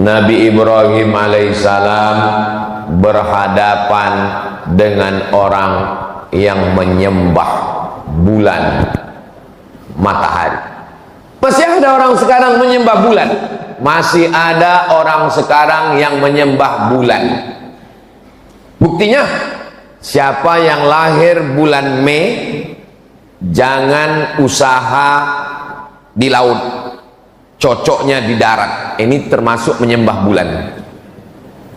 Nabi Ibrahim alaihissalam berhadapan dengan orang yang menyembah bulan, matahari. Masih ada orang sekarang menyembah bulan. Masih ada orang sekarang yang menyembah bulan. Buktinya, siapa yang lahir bulan Mei, jangan usaha di laut, cocoknya di darat. Ini termasuk menyembah bulan.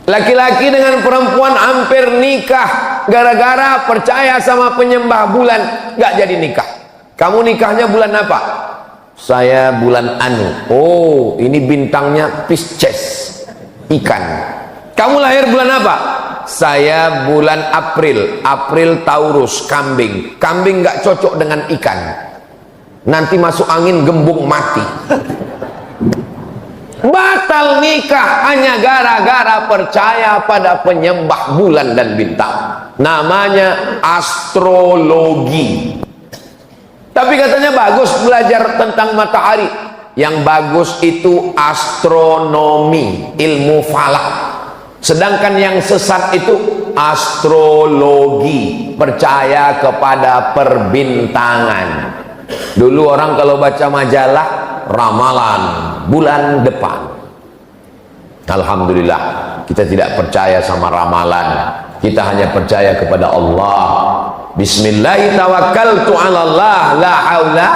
Laki-laki dengan perempuan hampir nikah gara-gara percaya sama penyembah bulan, nggak jadi nikah. Kamu nikahnya bulan apa? Saya bulan Anu. Oh, ini bintangnya Pisces, ikan. Kamu lahir bulan apa? Saya bulan April. April Taurus, kambing. Kambing nggak cocok dengan ikan. Nanti masuk angin gembung mati. Batal nikah hanya gara-gara percaya pada penyembah bulan dan bintang. Namanya astrologi. Tapi katanya bagus belajar tentang matahari. Yang bagus itu astronomi, ilmu falak. Sedangkan yang sesat itu astrologi, percaya kepada perbintangan. Dulu orang kalau baca majalah, ramalan bulan depan, Alhamdulillah, kita tidak percaya sama ramalan, kita hanya percaya kepada Allah. Bismillah tawakkaltu 'ala Allah, la haula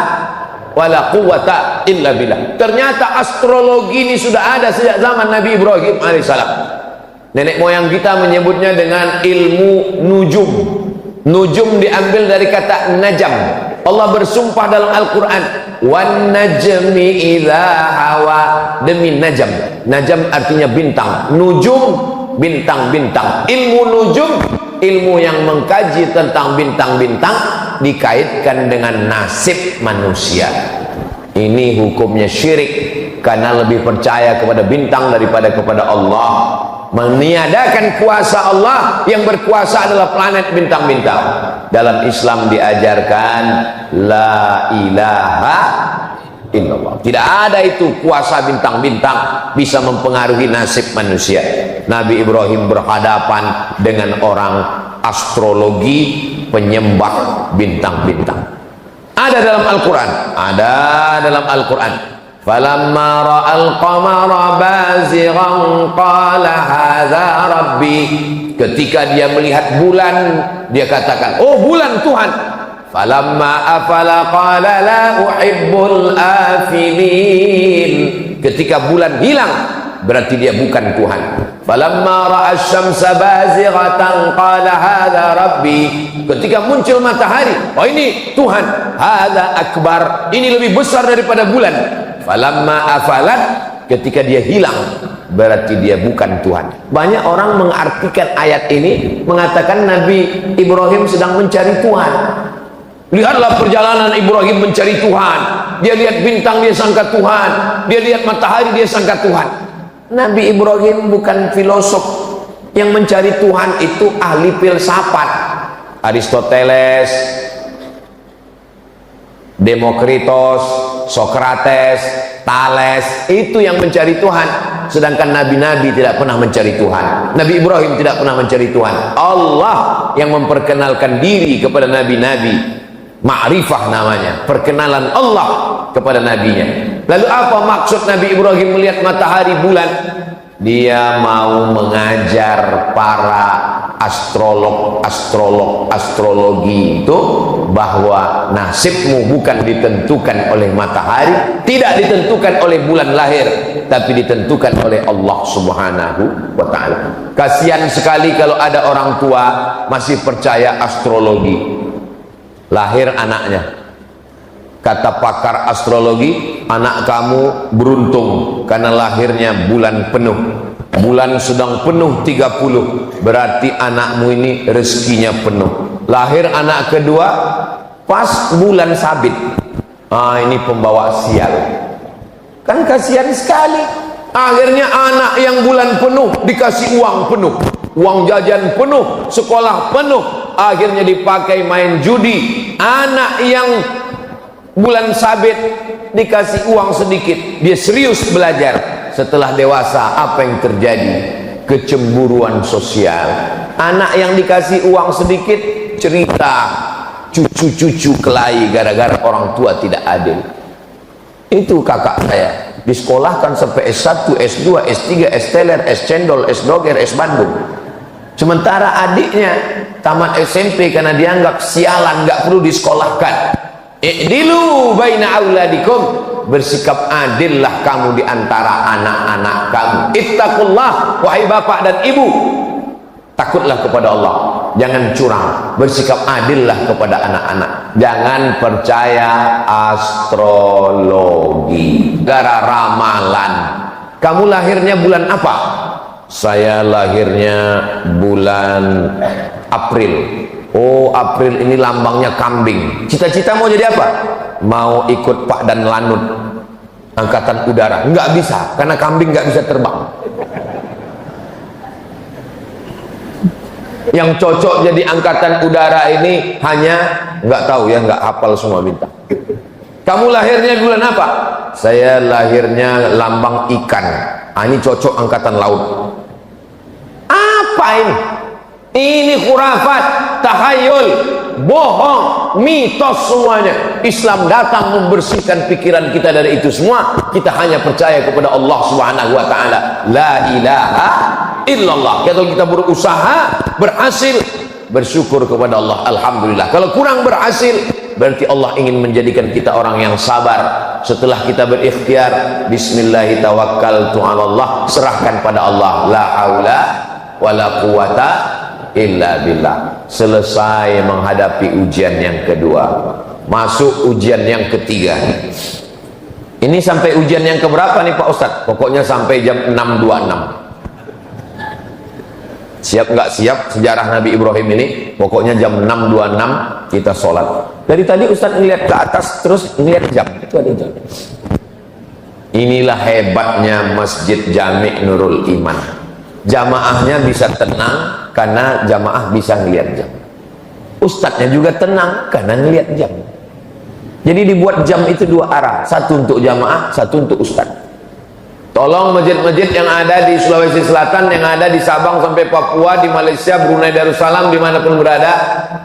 wala quwwata illa billah. Ternyata astrologi ini sudah ada sejak zaman Nabi Ibrahim alaihissalam. Nenek moyang kita menyebutnya dengan ilmu nujum. Nujum diambil dari kata najam. Allah bersumpah dalam Al-Quran, wan najmi idza hawa, demi najam. Najam artinya bintang, nujum bintang-bintang. Ilmu nujum, ilmu yang mengkaji tentang bintang-bintang, dikaitkan dengan nasib manusia. Ini hukumnya syirik, karena lebih percaya kepada bintang daripada kepada Allah. Meniadakan kuasa Allah, yang berkuasa adalah planet bintang-bintang. Dalam Islam diajarkan la ilaha illallah. Tidak ada itu kuasa bintang-bintang bisa mempengaruhi nasib manusia. Nabi Ibrahim berhadapan dengan orang astrologi, penyembah bintang-bintang. Ada dalam Al-Quran, ada dalam Al-Quran. Falamma ra'al qamara bazighan qala hadza rabbi. Ketika dia melihat bulan, dia katakan, oh bulan Tuhan. Falamma afala qala la uhibbul afilin. Ketika bulan hilang, berarti dia bukan Tuhan. Falamma ra'a asy-syamsa bazighatan qala hadza rabbi. Ketika muncul matahari, oh ini Tuhan. Hadza akbar, ini lebih besar daripada bulan. Falamma afalat, ketika dia hilang, berarti dia bukan Tuhan. Banyak orang mengartikan ayat ini, mengatakan Nabi Ibrahim sedang mencari Tuhan. Lihatlah perjalanan Ibrahim mencari Tuhan. Dia lihat bintang, dia sangka Tuhan. Dia lihat matahari, dia sangka Tuhan. Nabi Ibrahim bukan filosof. Yang mencari Tuhan itu ahli filsafat. Aristoteles, Demokritos, Sokrates, Thales, itu yang mencari Tuhan. Sedangkan nabi-nabi tidak pernah mencari Tuhan. Nabi Ibrahim tidak pernah mencari Tuhan. Allah yang memperkenalkan diri kepada nabi-nabi. Ma'rifah namanya, perkenalan Allah kepada nabinya. Lalu apa maksud Nabi Ibrahim melihat matahari bulan? Dia mau mengajar para astrologi itu bahwa nasibmu bukan ditentukan oleh matahari, tidak ditentukan oleh bulan lahir, tapi ditentukan oleh Allah Subhanahu wa ta'ala. Kasihan sekali kalau ada orang tua masih percaya astrologi. Lahir anaknya, kata pakar astrologi, anak kamu beruntung karena lahirnya bulan penuh. Bulan sedang penuh 30, berarti anakmu ini rezekinya penuh. Lahir anak kedua pas bulan sabit, ini pembawa sial. Kan kasihan sekali. Akhirnya anak yang bulan penuh dikasih uang penuh, uang jajan penuh, sekolah penuh, akhirnya dipakai main judi. Anak yang bulan sabit dikasih uang sedikit, dia serius belajar. Setelah dewasa, apa yang terjadi? Kecemburuan sosial. Anak yang dikasih uang sedikit cerita cucu-cucu kelahi gara-gara orang tua tidak adil. Itu kakak saya, disekolahkan sampai S1, S2, S3, S teler, S cendol, S doger, S Bandung. Sementara adiknya tamat SMP karena dianggap sialan, nggak perlu disekolahkan. I'dilu baina auladikum, bersikap adillah kamu di antara anak-anak kamu. Ittaqullah, wahai bapak dan ibu, takutlah kepada Allah, jangan curang, bersikap adillah kepada anak-anak, jangan percaya astrologi, gara ramalan. Kamu lahirnya bulan apa? Saya lahirnya bulan April. Oh, April ini lambangnya kambing. Cita-cita mau jadi apa? Mau ikut Pak Dan Lanut, angkatan udara. Nggak bisa, karena kambing nggak bisa terbang. Yang cocok jadi angkatan udara ini hanya, nggak tahu ya, nggak hafal semua bintang. Kamu lahirnya bulan apa? Saya lahirnya lambang ikan. Ini cocok angkatan laut. Apa ini? Ini khurafat, tahayul, bohong. mitos semuanya. Islam datang membersihkan pikiran kita dari itu semua. Kita hanya percaya kepada Allah Subhanahu wa taala. La ilaha illallah. Kalau kita berusaha berhasil, bersyukur kepada Allah, alhamdulillah. Kalau kurang berhasil, berarti Allah ingin menjadikan kita orang yang sabar. Setelah kita berikhtiar, bismillahi tawakkaltu 'alallah, serahkan pada Allah. La haula wala quwata illa billah. Selesai menghadapi ujian yang kedua, masuk ujian yang ketiga. Ini sampai ujian yang keberapa nih Pak Ustadz? Pokoknya sampai jam 6.26. Siap nggak siap sejarah Nabi Ibrahim ini? Pokoknya jam 6.26 kita sholat. Dari tadi Ustadz ngeliat ke atas terus ngeliat jam. Itu ada jam. Inilah hebatnya Masjid Jami' Nurul Iman. Jamaahnya bisa tenang karena jamaah bisa ngeliat jam. Ustadznya juga tenang karena ngeliat jam. Jadi dibuat jam itu dua arah, satu untuk jamaah, satu untuk ustadz. Tolong masjid-masjid yang ada di Sulawesi Selatan, yang ada di Sabang sampai Papua, di Malaysia, Brunei Darussalam, dimanapun berada,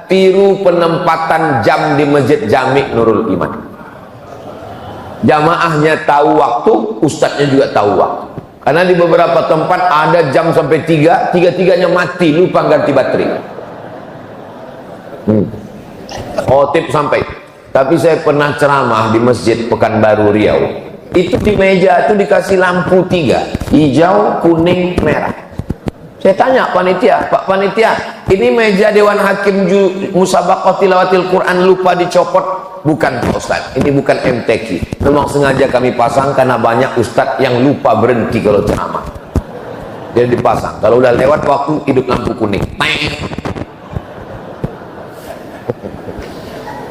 tiru penempatan jam di Masjid Jami' Nurul Iman. Jamaahnya tahu waktu, ustadznya juga tahu waktu. Karena di beberapa tempat ada jam sampai 3, tiga-tiganya mati, lupa ganti baterai. Khotib sampai. Tapi saya pernah ceramah di Masjid Pekanbaru Riau. Itu di meja itu dikasih lampu 3, hijau, kuning, merah. Saya tanya panitia, Pak panitia, ini meja Dewan Hakim Musabaqah Tilawatil Quran lupa dicopot? Bukan Pak Ustaz, ini bukan MTQ. Memang sengaja kami pasang karena banyak ustadz yang lupa berhenti kalau ceramah. Jadi dipasang. Kalau udah lewat waktu hidup lampu kuning.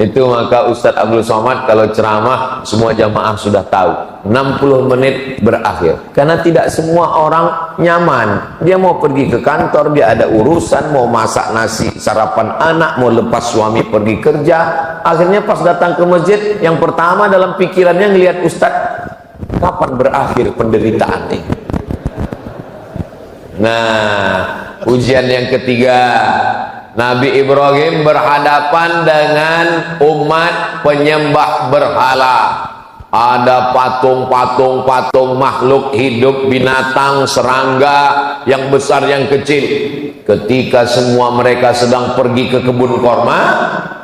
Itu maka Ustadz Abdul Somad kalau ceramah semua jamaah sudah tahu 60 menit berakhir. Karena tidak semua orang nyaman. Dia mau pergi ke kantor, dia ada urusan, mau masak nasi sarapan anak, mau lepas suami pergi kerja. Akhirnya pas datang ke masjid, yang pertama dalam pikirannya ngelihat Ustadz, kapan berakhir penderitaan ini. Nah, ujian yang ketiga, Nabi Ibrahim berhadapan dengan umat penyembah berhala. Ada patung makhluk hidup, binatang, serangga, yang besar yang kecil. Ketika semua mereka sedang pergi ke kebun korma,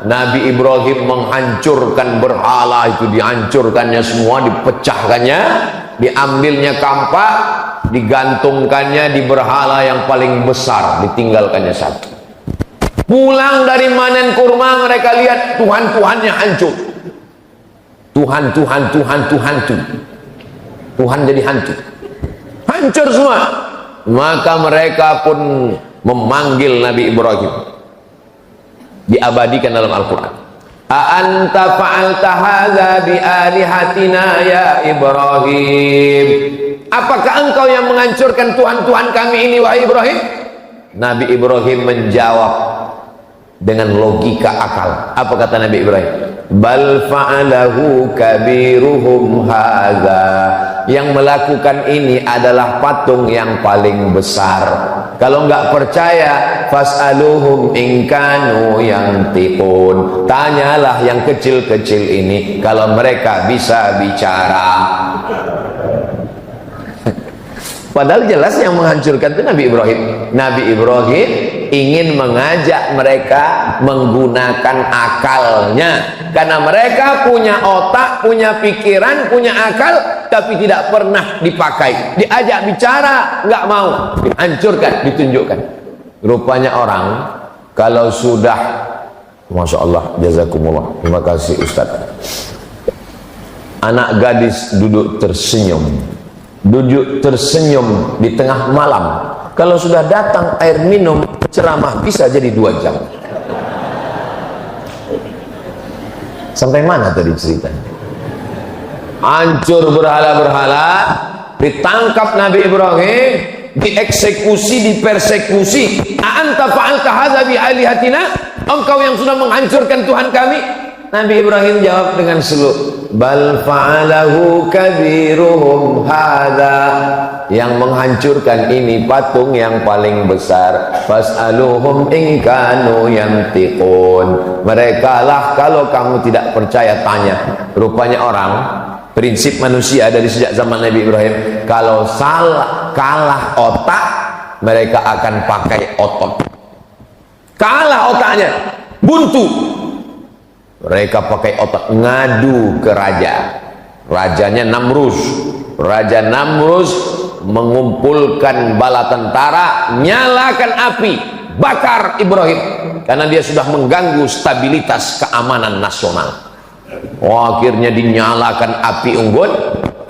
Nabi Ibrahim menghancurkan berhala itu, dihancurkannya semua, dipecahkannya, diambilnya kampak, digantungkannya di berhala yang paling besar, ditinggalkannya satu. Pulang dari manen kurma, mereka lihat Tuhan-Tuhannya hancur. Tuhan jadi hantu. Hancur semua. Maka mereka pun memanggil Nabi Ibrahim. Diabadikan dalam Al-Quran. A'anta fa'alta hadza bi alihatina ya Ibrahim. Apakah engkau yang menghancurkan Tuhan-Tuhan kami ini wahai Ibrahim? Nabi Ibrahim menjawab dengan logika akal. Apa kata Nabi Ibrahim? Bal fa'alahu kabiruhum hadza. Yang melakukan ini adalah patung yang paling besar. Kalau nggak percaya, fas'aluhum in kanu yantiqun. Tanyalah yang kecil-kecil ini kalau mereka bisa bicara. Padahal jelas yang menghancurkan itu Nabi Ibrahim. Nabi Ibrahim ingin mengajak mereka menggunakan akalnya. Karena mereka punya otak, punya pikiran, punya akal, tapi tidak pernah dipakai. Diajak bicara, nggak mau. Dihancurkan, ditunjukkan. Rupanya orang, kalau sudah, Masya Allah, jazakumullah, terima kasih Ustaz. Anak gadis duduk tersenyum. Duduk tersenyum di tengah malam. Kalau sudah datang air minum, ceramah bisa jadi 2 jam. Sampai mana tadi ceritanya? Hancur berhala-berhala, ditangkap Nabi Ibrahim, dieksekusi, dipersekusi. A'anta fa'alta hadza bi alihatina? Engkau yang sudah menghancurkan Tuhan kami? Nabi Ibrahim jawab dengan slow, bal fa'alahu kabiruhum hadza, yang menghancurkan ini patung yang paling besar, fas'aluhum in kanu yantiqun, mereka lah kalau kamu tidak percaya tanya. Rupanya orang, prinsip manusia dari sejak zaman Nabi Ibrahim, kalau kalah otak, mereka akan pakai otot. Kalah otaknya, buntu, mereka pakai otak, ngadu ke raja. Rajanya Namrus. Raja Namrus mengumpulkan bala tentara, nyalakan api, bakar Ibrahim, karena dia sudah mengganggu stabilitas keamanan nasional. Akhirnya dinyalakan api unggun,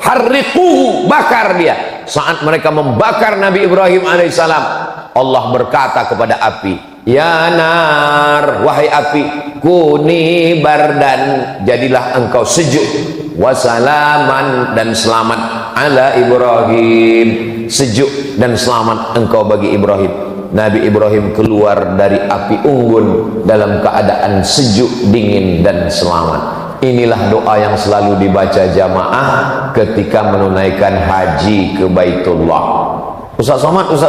harriquhu, bakar dia. Saat mereka membakar Nabi Ibrahim alaihissalam, Allah berkata kepada api, ya nar, wahai api, kuni bardan, jadilah engkau sejuk, wasalaman, dan selamat, ala Ibrahim, sejuk dan selamat engkau bagi Ibrahim. Nabi Ibrahim keluar dari api unggun dalam keadaan sejuk, dingin, dan selamat. Inilah doa yang selalu dibaca jamaah ketika menunaikan haji ke Baitullah. Ustaz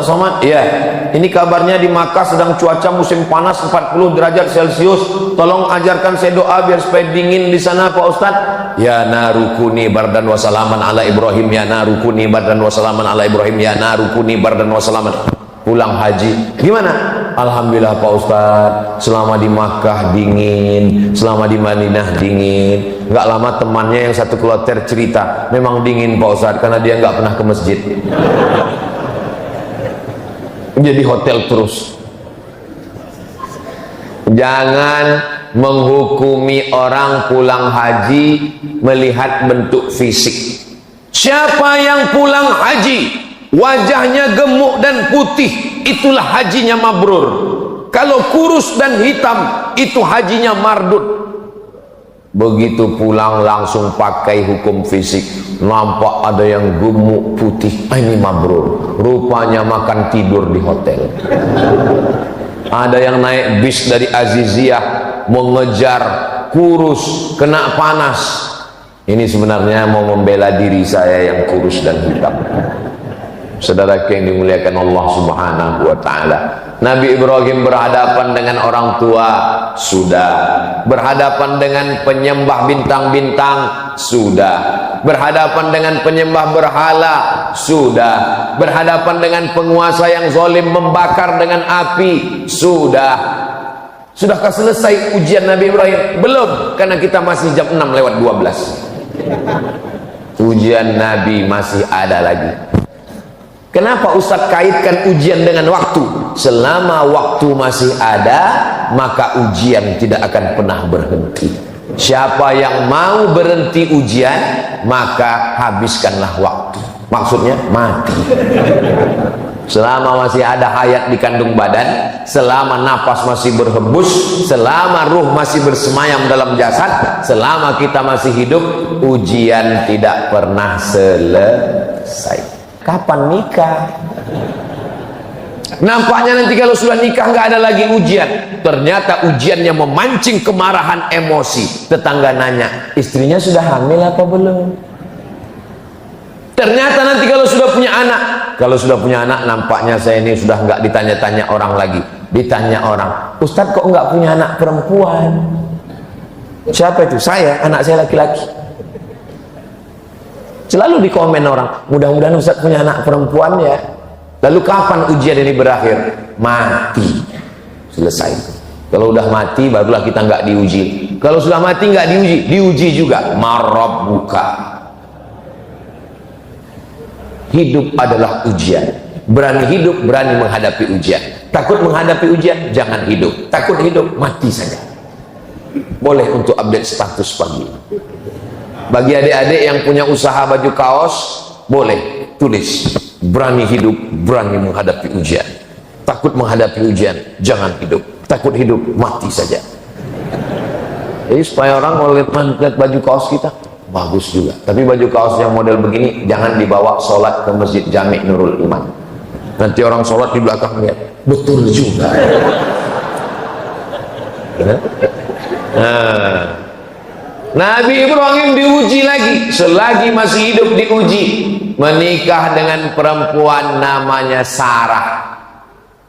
Somad, ya, ini kabarnya di Makkah sedang cuaca musim panas 40 derajat Celcius. Tolong ajarkan saya doa biar supaya dingin di sana Pak Ustaz. Ya narukuni bardan wasalaman ala Ibrahim, ya narukuni bardan wasalaman ala Ibrahim, ya narukuni bardan wasalaman. Pulang haji, gimana? Alhamdulillah Pak Ustaz, selama di Makkah dingin, selama di Madinah dingin. Nggak lama temannya yang satu kloter cerita, memang dingin Pak Ustaz karena dia nggak pernah ke masjid. Jadi hotel terus. Jangan menghukumi orang pulang haji melihat bentuk fisik. Siapa yang pulang haji wajahnya gemuk dan putih, itulah hajinya mabrur. Kalau kurus dan hitam, itu hajinya mardud. Begitu pulang langsung pakai hukum fisik, nampak ada yang gemuk putih, ini mabrur, rupanya makan tidur di hotel. Ada yang naik bis dari Aziziyah mengejar kurus, kena panas. Ini sebenarnya mau membela diri saya yang kurus dan hitam. Saudara yang dimuliakan Allah Subhanahu wa ta'ala, Nabi Ibrahim berhadapan dengan orang tua, sudah. Berhadapan dengan penyembah bintang-bintang, sudah. Berhadapan dengan penyembah berhala, sudah. Berhadapan dengan penguasa yang zalim membakar dengan api, sudah. Sudahkah selesai ujian Nabi Ibrahim? Belum, karena kita masih jam 6:12. Ujian Nabi masih ada lagi. Kenapa Ustadz kaitkan ujian dengan waktu? Selama waktu masih ada, maka ujian tidak akan pernah berhenti. Siapa yang mau berhenti ujian, maka habiskanlah waktu. Maksudnya mati. Selama masih ada hayat di kandung badan, selama nafas masih berhembus, selama ruh masih bersemayam dalam jasad, selama kita masih hidup, ujian tidak pernah selesai. Kapan nikah? Nampaknya nanti kalau sudah nikah nggak ada lagi ujian. Ternyata ujiannya memancing kemarahan emosi. Tetangga nanya, istrinya sudah hamil apa belum? Ternyata nanti kalau sudah punya anak, nampaknya saya ini sudah nggak ditanya-tanya orang lagi. Ditanya orang, Ustadz kok nggak punya anak perempuan? Siapa itu? Saya, anak saya laki-laki. Selalu di komen orang, mudah-mudahan Ustadz punya anak perempuan ya. Lalu kapan ujian ini berakhir? Mati. Selesai. Kalau udah mati barulah kita nggak diuji. Kalau sudah mati nggak diuji juga. Marabbuka. Hidup adalah ujian. Berani hidup, berani menghadapi ujian. Takut menghadapi ujian, jangan hidup. Takut hidup, mati saja. Boleh untuk update status pagi. Bagi adik-adik yang punya usaha baju kaos, boleh tulis, berani hidup, berani menghadapi ujian. Takut menghadapi ujian, jangan hidup. Takut hidup, mati saja. Jadi supaya orang kalau lihat baju kaos kita, bagus juga. Tapi baju kaos yang model begini, jangan dibawa sholat ke Masjid Jami' Nurul Iman. Nanti orang sholat di belakang lihat, betul juga. Nah, Nabi Ibrahim diuji lagi, selagi masih hidup diuji, menikah dengan perempuan namanya Sarah.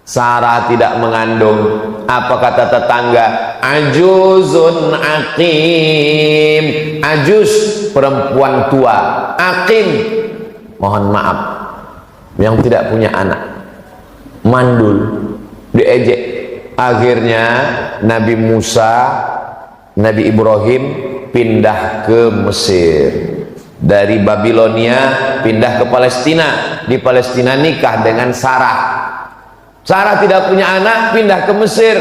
Sarah tidak mengandung. Apa kata tetangga? Ajuzun aqim. Ajuz, perempuan tua. Aqim, mohon maaf, yang tidak punya anak, mandul, diejek. Akhirnya Nabi Musa, Nabi Ibrahim pindah ke Mesir. Dari Babilonia pindah ke Palestina. Di Palestina nikah dengan Sarah. Sarah tidak punya anak, pindah ke Mesir.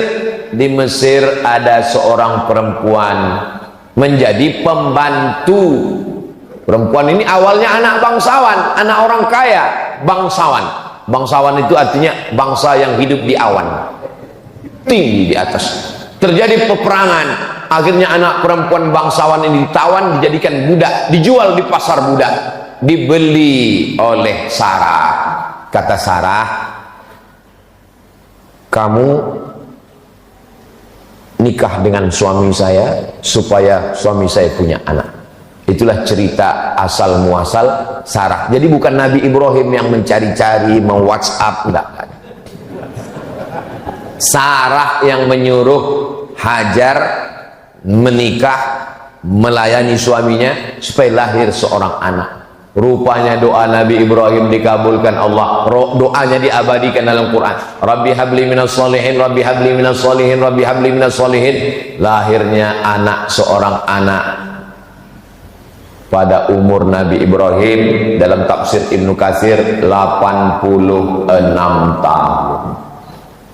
Di Mesir ada seorang perempuan menjadi pembantu. Perempuan ini awalnya anak bangsawan, anak orang kaya, bangsawan. Bangsawan itu artinya bangsa yang hidup di awan, tinggi di atas. Terjadi peperangan, akhirnya anak perempuan bangsawan ini ditawan, dijadikan budak, dijual di pasar budak, dibeli oleh Sarah. Kata Sarah, kamu nikah dengan suami saya supaya suami saya punya anak. Itulah cerita asal muasal Sarah. Jadi bukan Nabi Ibrahim yang mencari-cari, WhatsApp, enggak. Sarah yang menyuruh Hajar menikah, melayani suaminya supaya lahir seorang anak. Rupanya doa Nabi Ibrahim dikabulkan Allah. Doanya diabadikan dalam Quran. Rabbi habli minas solihin, Rabbi habli minas solihin, Rabbi habli minas solihin. Lahirnya anak, seorang anak pada umur Nabi Ibrahim, dalam tafsir Ibnu Katsir 86 tahun.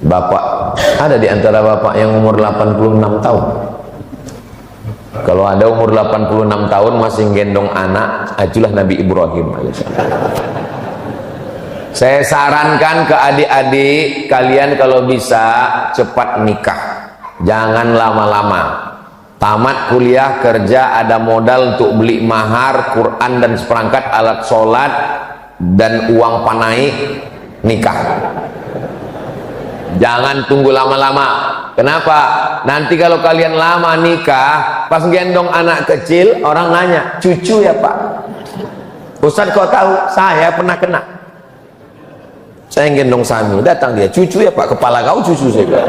Bapak, ada di antara bapak yang umur 86 tahun? Kalau ada umur 86 tahun masih gendong anak, itulah Nabi Ibrahim. Saya sarankan ke adik-adik kalian kalau bisa cepat nikah, jangan lama-lama. Tamat kuliah, kerja, ada modal untuk beli mahar, Quran dan seperangkat alat sholat dan uang panai, nikah. Jangan tunggu lama-lama. Kenapa? Nanti kalau kalian lama nikah, pas gendong anak kecil, orang nanya, cucu ya Pak? Ustadz kau tahu? Saya pernah kena. Saya gendong Sami, datang dia, cucu ya Pak? Kepala kau cucu saya bilang.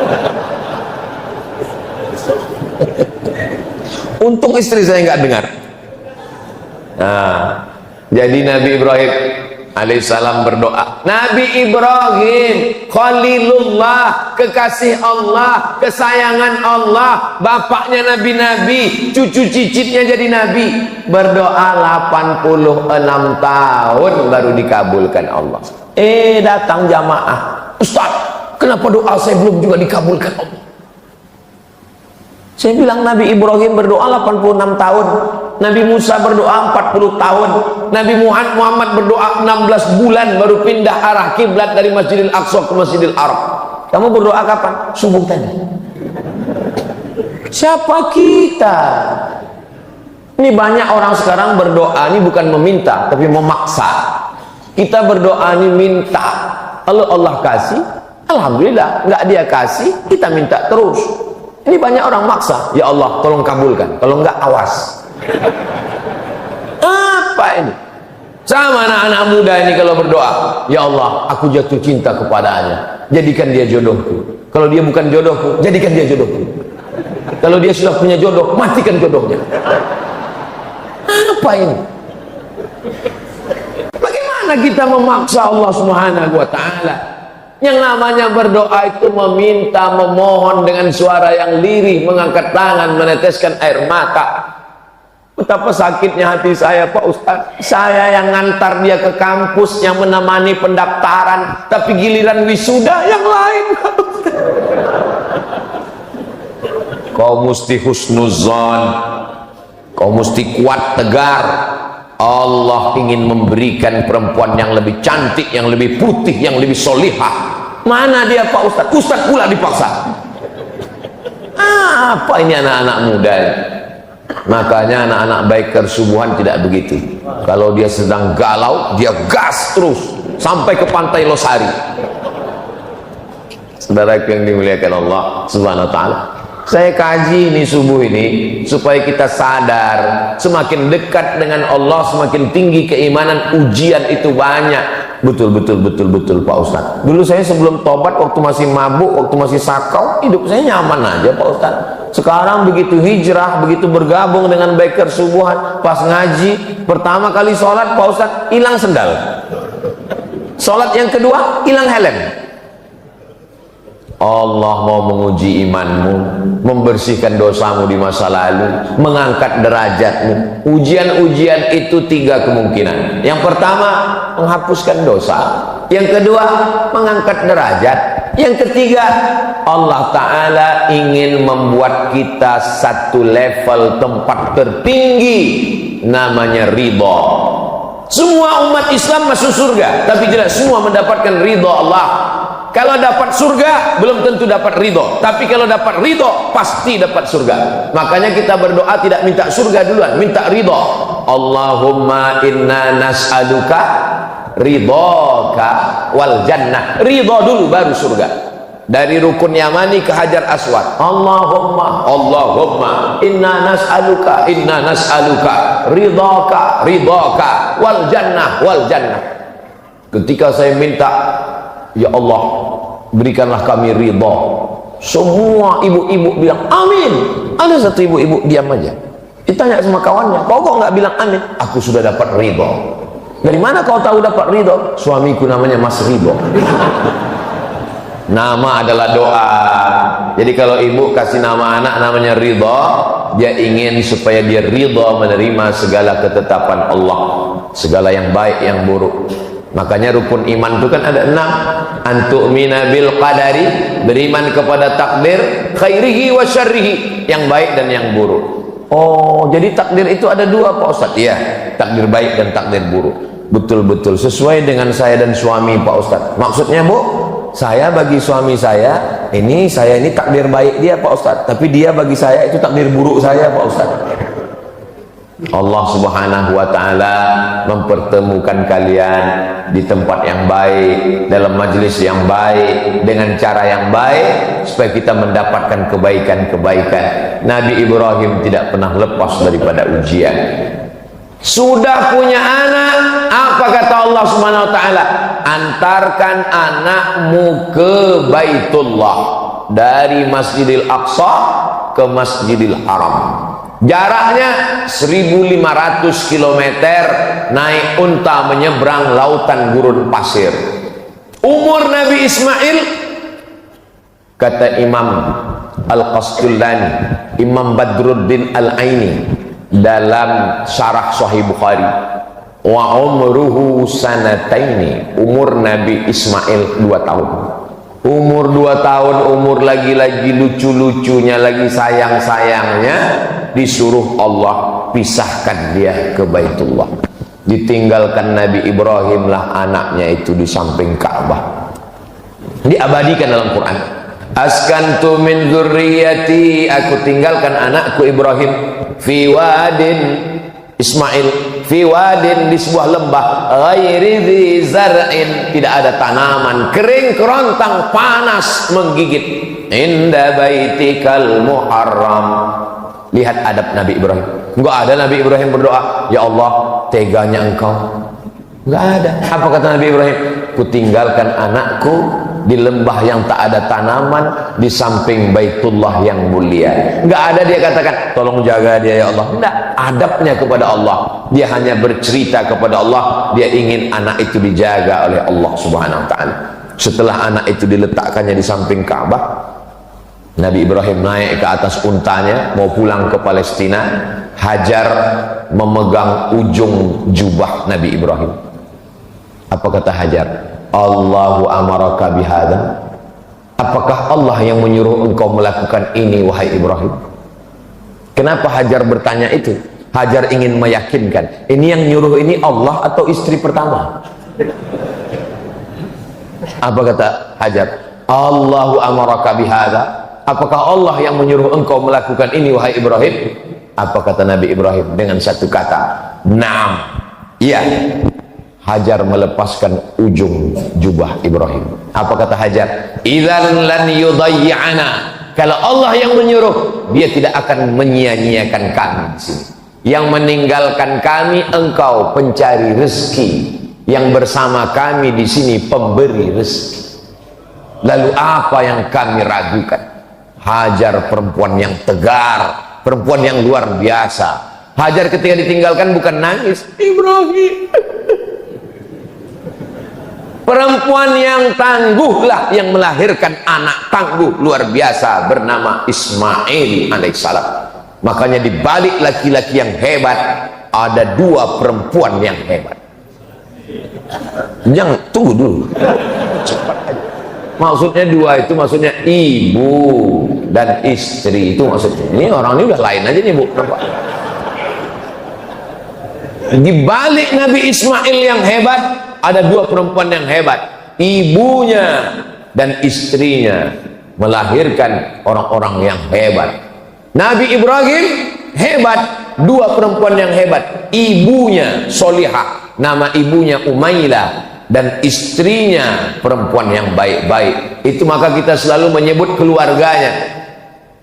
Untung istri saya nggak dengar. Nah, jadi Nabi Ibrahim alaihissalam berdoa. Nabi Ibrahim Khalilullah, kekasih Allah, kesayangan Allah, bapaknya nabi-nabi, cucu cicitnya jadi nabi, berdoa 86 tahun baru dikabulkan Allah. Datang jamaah, Ustaz, kenapa doa saya belum juga dikabulkan Allah? Saya bilang Nabi Ibrahim berdoa 86 tahun, Nabi Musa berdoa 40 tahun, Nabi Muhammad berdoa 16 bulan baru pindah arah kiblat dari Masjidil Aqsa ke Masjidil Arab. Kamu berdoa kapan? Subuh tadi. Siapa kita? Ini banyak orang sekarang berdoa ini bukan meminta tapi memaksa. Kita berdoa ini minta. Kalau Allah kasih, alhamdulillah. Enggak dia kasih, kita minta terus. Ini banyak orang maksa, ya Allah tolong kabulkan, kalau enggak awas. Apa ini? Sama anak-anak muda ini kalau berdoa, ya Allah aku jatuh cinta kepadanya, jadikan dia jodohku. Kalau dia bukan jodohku, jadikan dia jodohku. Kalau dia sudah punya jodoh, matikan jodohnya. Apa ini? Bagaimana kita memaksa Allah Subhanahu wa ta'ala? Yang namanya berdoa itu meminta, memohon dengan suara yang lirih, mengangkat tangan, meneteskan air mata. Betapa sakitnya hati saya Pak Ustaz. Saya yang ngantar dia ke kampus, yang menemani pendaftaran, tapi giliran wisuda yang lain. Kau mesti husnuzon, kau mesti kuat tegar. Allah ingin memberikan perempuan yang lebih cantik, yang lebih putih, yang lebih solihah. Mana dia Pak Ustadz? Ustadz pula dipaksa. Apa ini anak-anak muda ini? Makanya anak-anak baik kesubuhan tidak begitu. Kalau dia sedang galau, dia gas terus sampai ke pantai Losari. Saudara yang dimuliakan Allah Subhanahu wa ta'ala, Saya kaji ini subuh ini supaya kita sadar, semakin dekat dengan Allah semakin tinggi keimanan, ujian itu banyak. Betul Pak Ustadz. Dulu saya sebelum tobat, waktu masih mabuk, waktu masih sakau, hidup saya nyaman aja Pak Ustadz. Sekarang begitu hijrah, begitu bergabung dengan biker subuhan, pas ngaji pertama kali sholat Pak Ustadz hilang sendal, sholat yang kedua hilang helm. Allah mau menguji imanmu, membersihkan dosamu di masa lalu, mengangkat derajatmu. Ujian-ujian itu 3 kemungkinan. Yang pertama, menghapuskan dosa. Yang kedua, mengangkat derajat. Yang ketiga, Allah Ta'ala ingin membuat kita satu level tempat tertinggi, namanya ridha. Semua umat Islam masuk surga, tapi tidak semua mendapatkan ridha Allah. Kalau dapat surga belum tentu dapat ridho, tapi kalau dapat ridho pasti dapat surga. Makanya kita berdoa tidak minta surga duluan, minta ridho. Allahumma inna nas'aluka ridhoka wal jannah. Ridho dulu baru surga. Dari rukun Yamani ke Hajar Aswad, Allahumma inna nas'aluka ridhoka wal jannah. Ketika saya minta, ya Allah, berikanlah kami ridha, semua ibu-ibu bilang amin. Ada satu ibu-ibu diam aja, ditanya sama kawannya, kau kok nggak bilang amin? Aku sudah dapat ridha. Dari mana kau tahu dapat ridha? Suamiku namanya Mas Ridho. Nama adalah doa. Jadi kalau ibu kasih nama anak namanya ridha, dia ingin supaya dia ridha menerima segala ketetapan Allah, segala yang baik yang buruk. Makanya rukun iman itu kan ada 6. Antu'mina bil qadari, beriman kepada takdir, khairihi wa syarrihi, yang baik dan yang buruk. Oh, jadi takdir itu ada 2 Pak Ustadz. Iya, takdir baik dan takdir buruk. Betul-betul sesuai dengan saya dan suami Pak Ustadz. Maksudnya Bu, saya bagi suami saya ini takdir baik dia Pak Ustadz, tapi dia bagi saya itu takdir buruk saya Pak Ustadz. Allah Subhanahu wa Ta'ala mempertemukan kalian di tempat yang baik, dalam majelis yang baik, dengan cara yang baik, supaya kita mendapatkan kebaikan-kebaikan. Nabi Ibrahim tidak pernah lepas daripada ujian. Sudah punya anak, apa kata Allah Subhanahu wa Ta'ala? Antarkan anakmu ke Baitullah, dari Masjidil Aqsa ke Masjidil Haram. Jaraknya 1500 km, naik unta menyeberang lautan gurun pasir. Umur Nabi Ismail, kata Imam Al-Qastullani, Imam Badruddin Al-Aini dalam syarah Sahih Bukhari, wa umruhu sanataini, umur Nabi Ismail 2 tahun. Umur 2 tahun, umur lagi-lagi lucu-lucunya, lagi sayang-sayangnya, disuruh Allah pisahkan dia ke Baitullah. Ditinggalkan Nabi Ibrahim lah anaknya itu di samping Ka'bah. Diabadikan dalam Quran. Askantu min dzurriyyati, aku tinggalkan anakku Ibrahim fi wadin, Ismail fi wadin, di sebuah lembah, ghairi dzi zar'in, tidak ada tanaman, kering kerontang, panas menggigit, inda baitikal muharram. Lihat adab Nabi Ibrahim. Enggak ada Nabi Ibrahim berdoa, ya Allah teganya engkau. Enggak ada. Apa kata Nabi Ibrahim? Kutinggalkan anakku di lembah yang tak ada tanaman, di samping Baitullah yang mulia. Enggak ada dia katakan tolong jaga dia ya Allah. Enggak, adabnya kepada Allah. Dia hanya bercerita kepada Allah, dia ingin anak itu dijaga oleh Allah Subhanahu wa Ta'ala. Setelah anak itu diletakkannya di samping Ka'bah, Nabi Ibrahim naik ke atas untanya mau pulang ke Palestina. Hajar memegang ujung jubah Nabi Ibrahim. Apa kata Hajar? Allahu amaraka bihadza, apakah Allah yang menyuruh engkau melakukan ini wahai Ibrahim? Kenapa Hajar bertanya itu? Hajar ingin meyakinkan, ini yang nyuruh ini Allah atau istri pertama? Apa kata Hajar? Allahu amaraka bihadza, apakah Allah yang menyuruh engkau melakukan ini wahai Ibrahim? Apa kata Nabi Ibrahim dengan satu kata? Naam, iya. Hajar melepaskan ujung jubah Ibrahim. Apa kata Hajar? Idzan lan yudayyi'ana, Kalau Allah yang menyuruh, dia tidak akan menyia-nyiakan kami di sini. Yang meninggalkan kami engkau pencari rezeki, yang bersama kami di sini pemberi rezeki. Lalu apa yang kami ragukan? Hajar perempuan yang tegar, perempuan yang luar biasa. Hajar ketika ditinggalkan bukan nangis, Ibrahim. Perempuan yang tangguhlah yang melahirkan anak tangguh luar biasa bernama Ismail alaihissalam. Makanya di balik laki-laki yang hebat ada dua perempuan yang hebat. Jangan tunggu dulu. Cepat aja. Maksudnya dua itu maksudnya ibu dan istri, itu maksudnya. Ini orang ini udah lain aja nih, Bu. Di balik Nabi Ismail yang hebat ada dua perempuan yang hebat. Ibunya dan istrinya melahirkan orang-orang yang hebat. Nabi Ibrahim hebat, dua perempuan yang hebat. Ibunya solihah, nama ibunya Umailah, dan istrinya perempuan yang baik-baik. Itu maka kita selalu menyebut keluarganya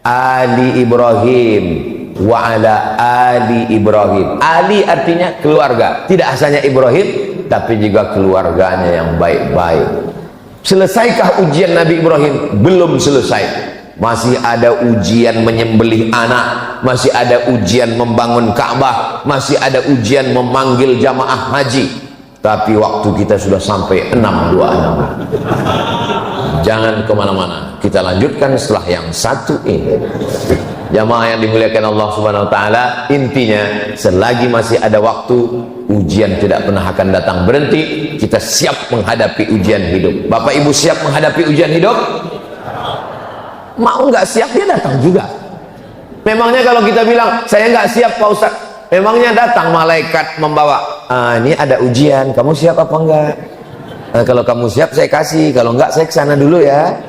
Ali Ibrahim wa ala Ali Ibrahim. Ali artinya keluarga, tidak hanya Ibrahim tapi juga keluarganya yang baik-baik. Selesaikah ujian Nabi Ibrahim? Belum selesai. Masih ada ujian menyembelih anak, masih ada ujian membangun Ka'bah, masih ada ujian memanggil jamaah haji. Tapi waktu kita sudah sampai 626. Jangan kemana-mana, kita lanjutkan setelah yang satu ini. Jamaah yang dimuliakan Allah Subhanahu wa Ta'ala, intinya selagi masih ada waktu, ujian tidak pernah akan datang berhenti. Kita siap menghadapi ujian hidup. Bapak Ibu siap menghadapi ujian hidup? Mau nggak siap dia datang juga. Memangnya kalau kita bilang saya nggak siap Pak Ustaz, memangnya datang malaikat membawa, ini ada ujian, kamu siap apa enggak? Kalau kamu siap saya kasih, kalau enggak saya kesana dulu ya.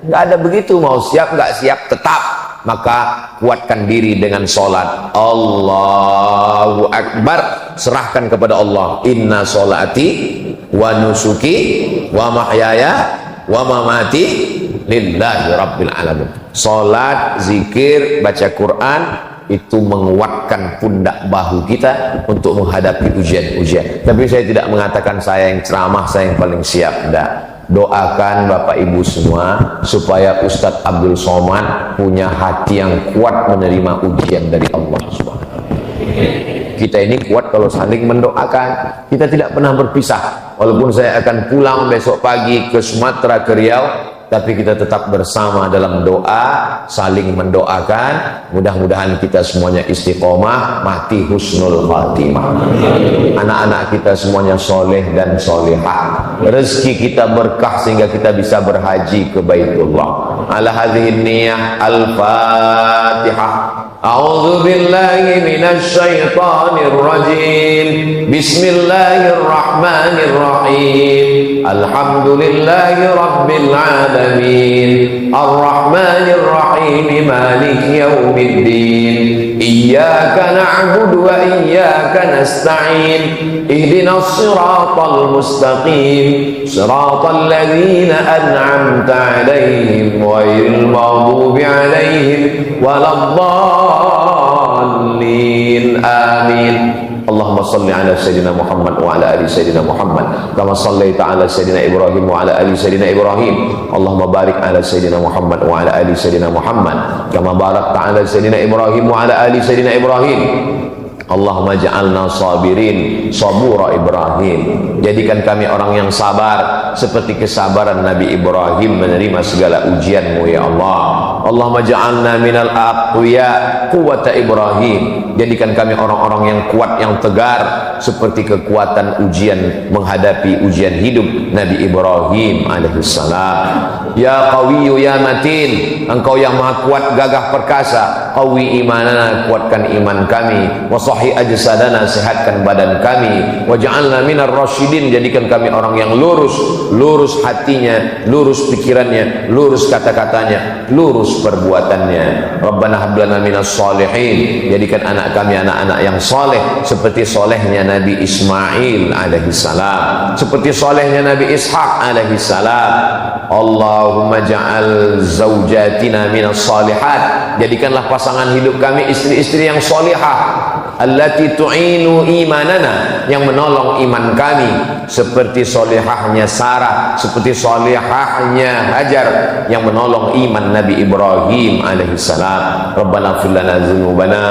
Nggak ada begitu, mau siap nggak siap tetap. Maka kuatkan diri dengan sholat. Allahu Akbar, serahkan kepada Allah. Inna sholati wa nusuki wa mahyaya wa mamati lillahi rabbil alamin. Sholat, zikir, baca Quran itu menguatkan pundak bahu kita untuk menghadapi ujian-ujian. Tapi saya tidak mengatakan saya yang ceramah, saya yang paling siap. Tidak. Doakan Bapak Ibu semua supaya Ustadz Abdul Somad punya hati yang kuat menerima ujian dari Allah Subhanahu wa Ta'ala. Kita ini kuat kalau saling mendoakan. Kita tidak pernah berpisah. Walaupun saya akan pulang besok pagi ke Sumatera, ke Riau, tapi kita tetap bersama dalam doa, saling mendoakan. Mudah-mudahan kita semuanya istiqomah, mati husnul khatimah. Anak-anak kita semuanya soleh dan solehah. Rezeki kita berkah sehingga kita bisa berhaji ke Baitullah. Ala hadhihi niyah al-Fatihah. A'udzu billahi minasy syaithanir rajim. Bismillahirrahmanirrahim. Alhamdulillahi rabbil alamin. Arrahmanir rahim. Maliki yaumiddin. Iyyaka na'budu wa iyyaka nasta'in. Ihdinas siratal mustaqim. Siratal ladzina an'amta 'alaihim ghairil maghdubi 'alaihim waladdallin. Amin. Allahumma salli ala Sayyidina Muhammad wa ala ali Sayyidina Muhammad kama sallaita ala Sayyidina Ibrahim wa ala ali Sayyidina Ibrahim. Allahumma barik ala Sayyidina Muhammad wa ala ali Sayyidina Muhammad kama barakta ala Sayyidina Ibrahim wa ala ali Sayyidina Ibrahim. Allahumma ja'alna sabirin sabura Ibrahim. Jadikan kami orang yang sabar seperti kesabaran Nabi Ibrahim menerima segala ujianmu ya Allah. Allahumma ja'alna minal aqwiya quwwata Ibrahim. Jadikan kami orang-orang yang kuat, yang tegar seperti kekuatan ujian menghadapi ujian hidup Nabi Ibrahim alaihissalam. Ya qawiyyu ya matin, engkau yang maha kuat gagah perkasa. Qawi imanana, kuatkan iman kami. Wa sahih ajsadana, sehatkan badan kami. Waj'alna minar rasyidin, jadikan kami orang yang lurus, lurus hatinya, lurus pikirannya, lurus kata-katanya, lurus perbuatannya. Rabbana hab lana minas shalihin, jadikan anak kami anak-anak yang soleh seperti solehnya Nabi Ismail alaihissalam, seperti solehnya Nabi Ishak alaihissalam. Allah Allahumma ja'al zaujatina minas salihat, jadikanlah pasangan hidup kami istri-istri yang solihah, allati tu'inu imanana, yang menolong iman kami, seperti solihahnya Sarah, seperti solihahnya Hajar yang menolong iman Nabi Ibrahim alaihissalam. Rabbana ighfir lana dzunubana,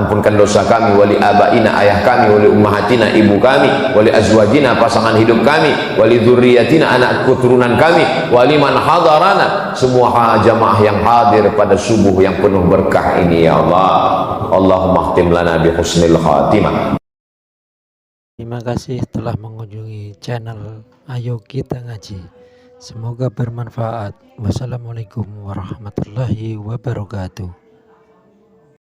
ampunkan dosa kami, wali abaina, ayah kami, wali ummahatina, ibu kami, wali azwajina, pasangan hidup kami, wali dzurriyyatina, anak keturunan kami, wali man hadarana, semua jamaah yang hadir pada subuh yang penuh berkah ini ya Allah. Allahumma khtim lana bi husnil khatimah. Terima kasih telah mengunjungi channel Ayo Kita Ngaji. Semoga bermanfaat. Wassalamualaikum warahmatullahi wabarakatuh.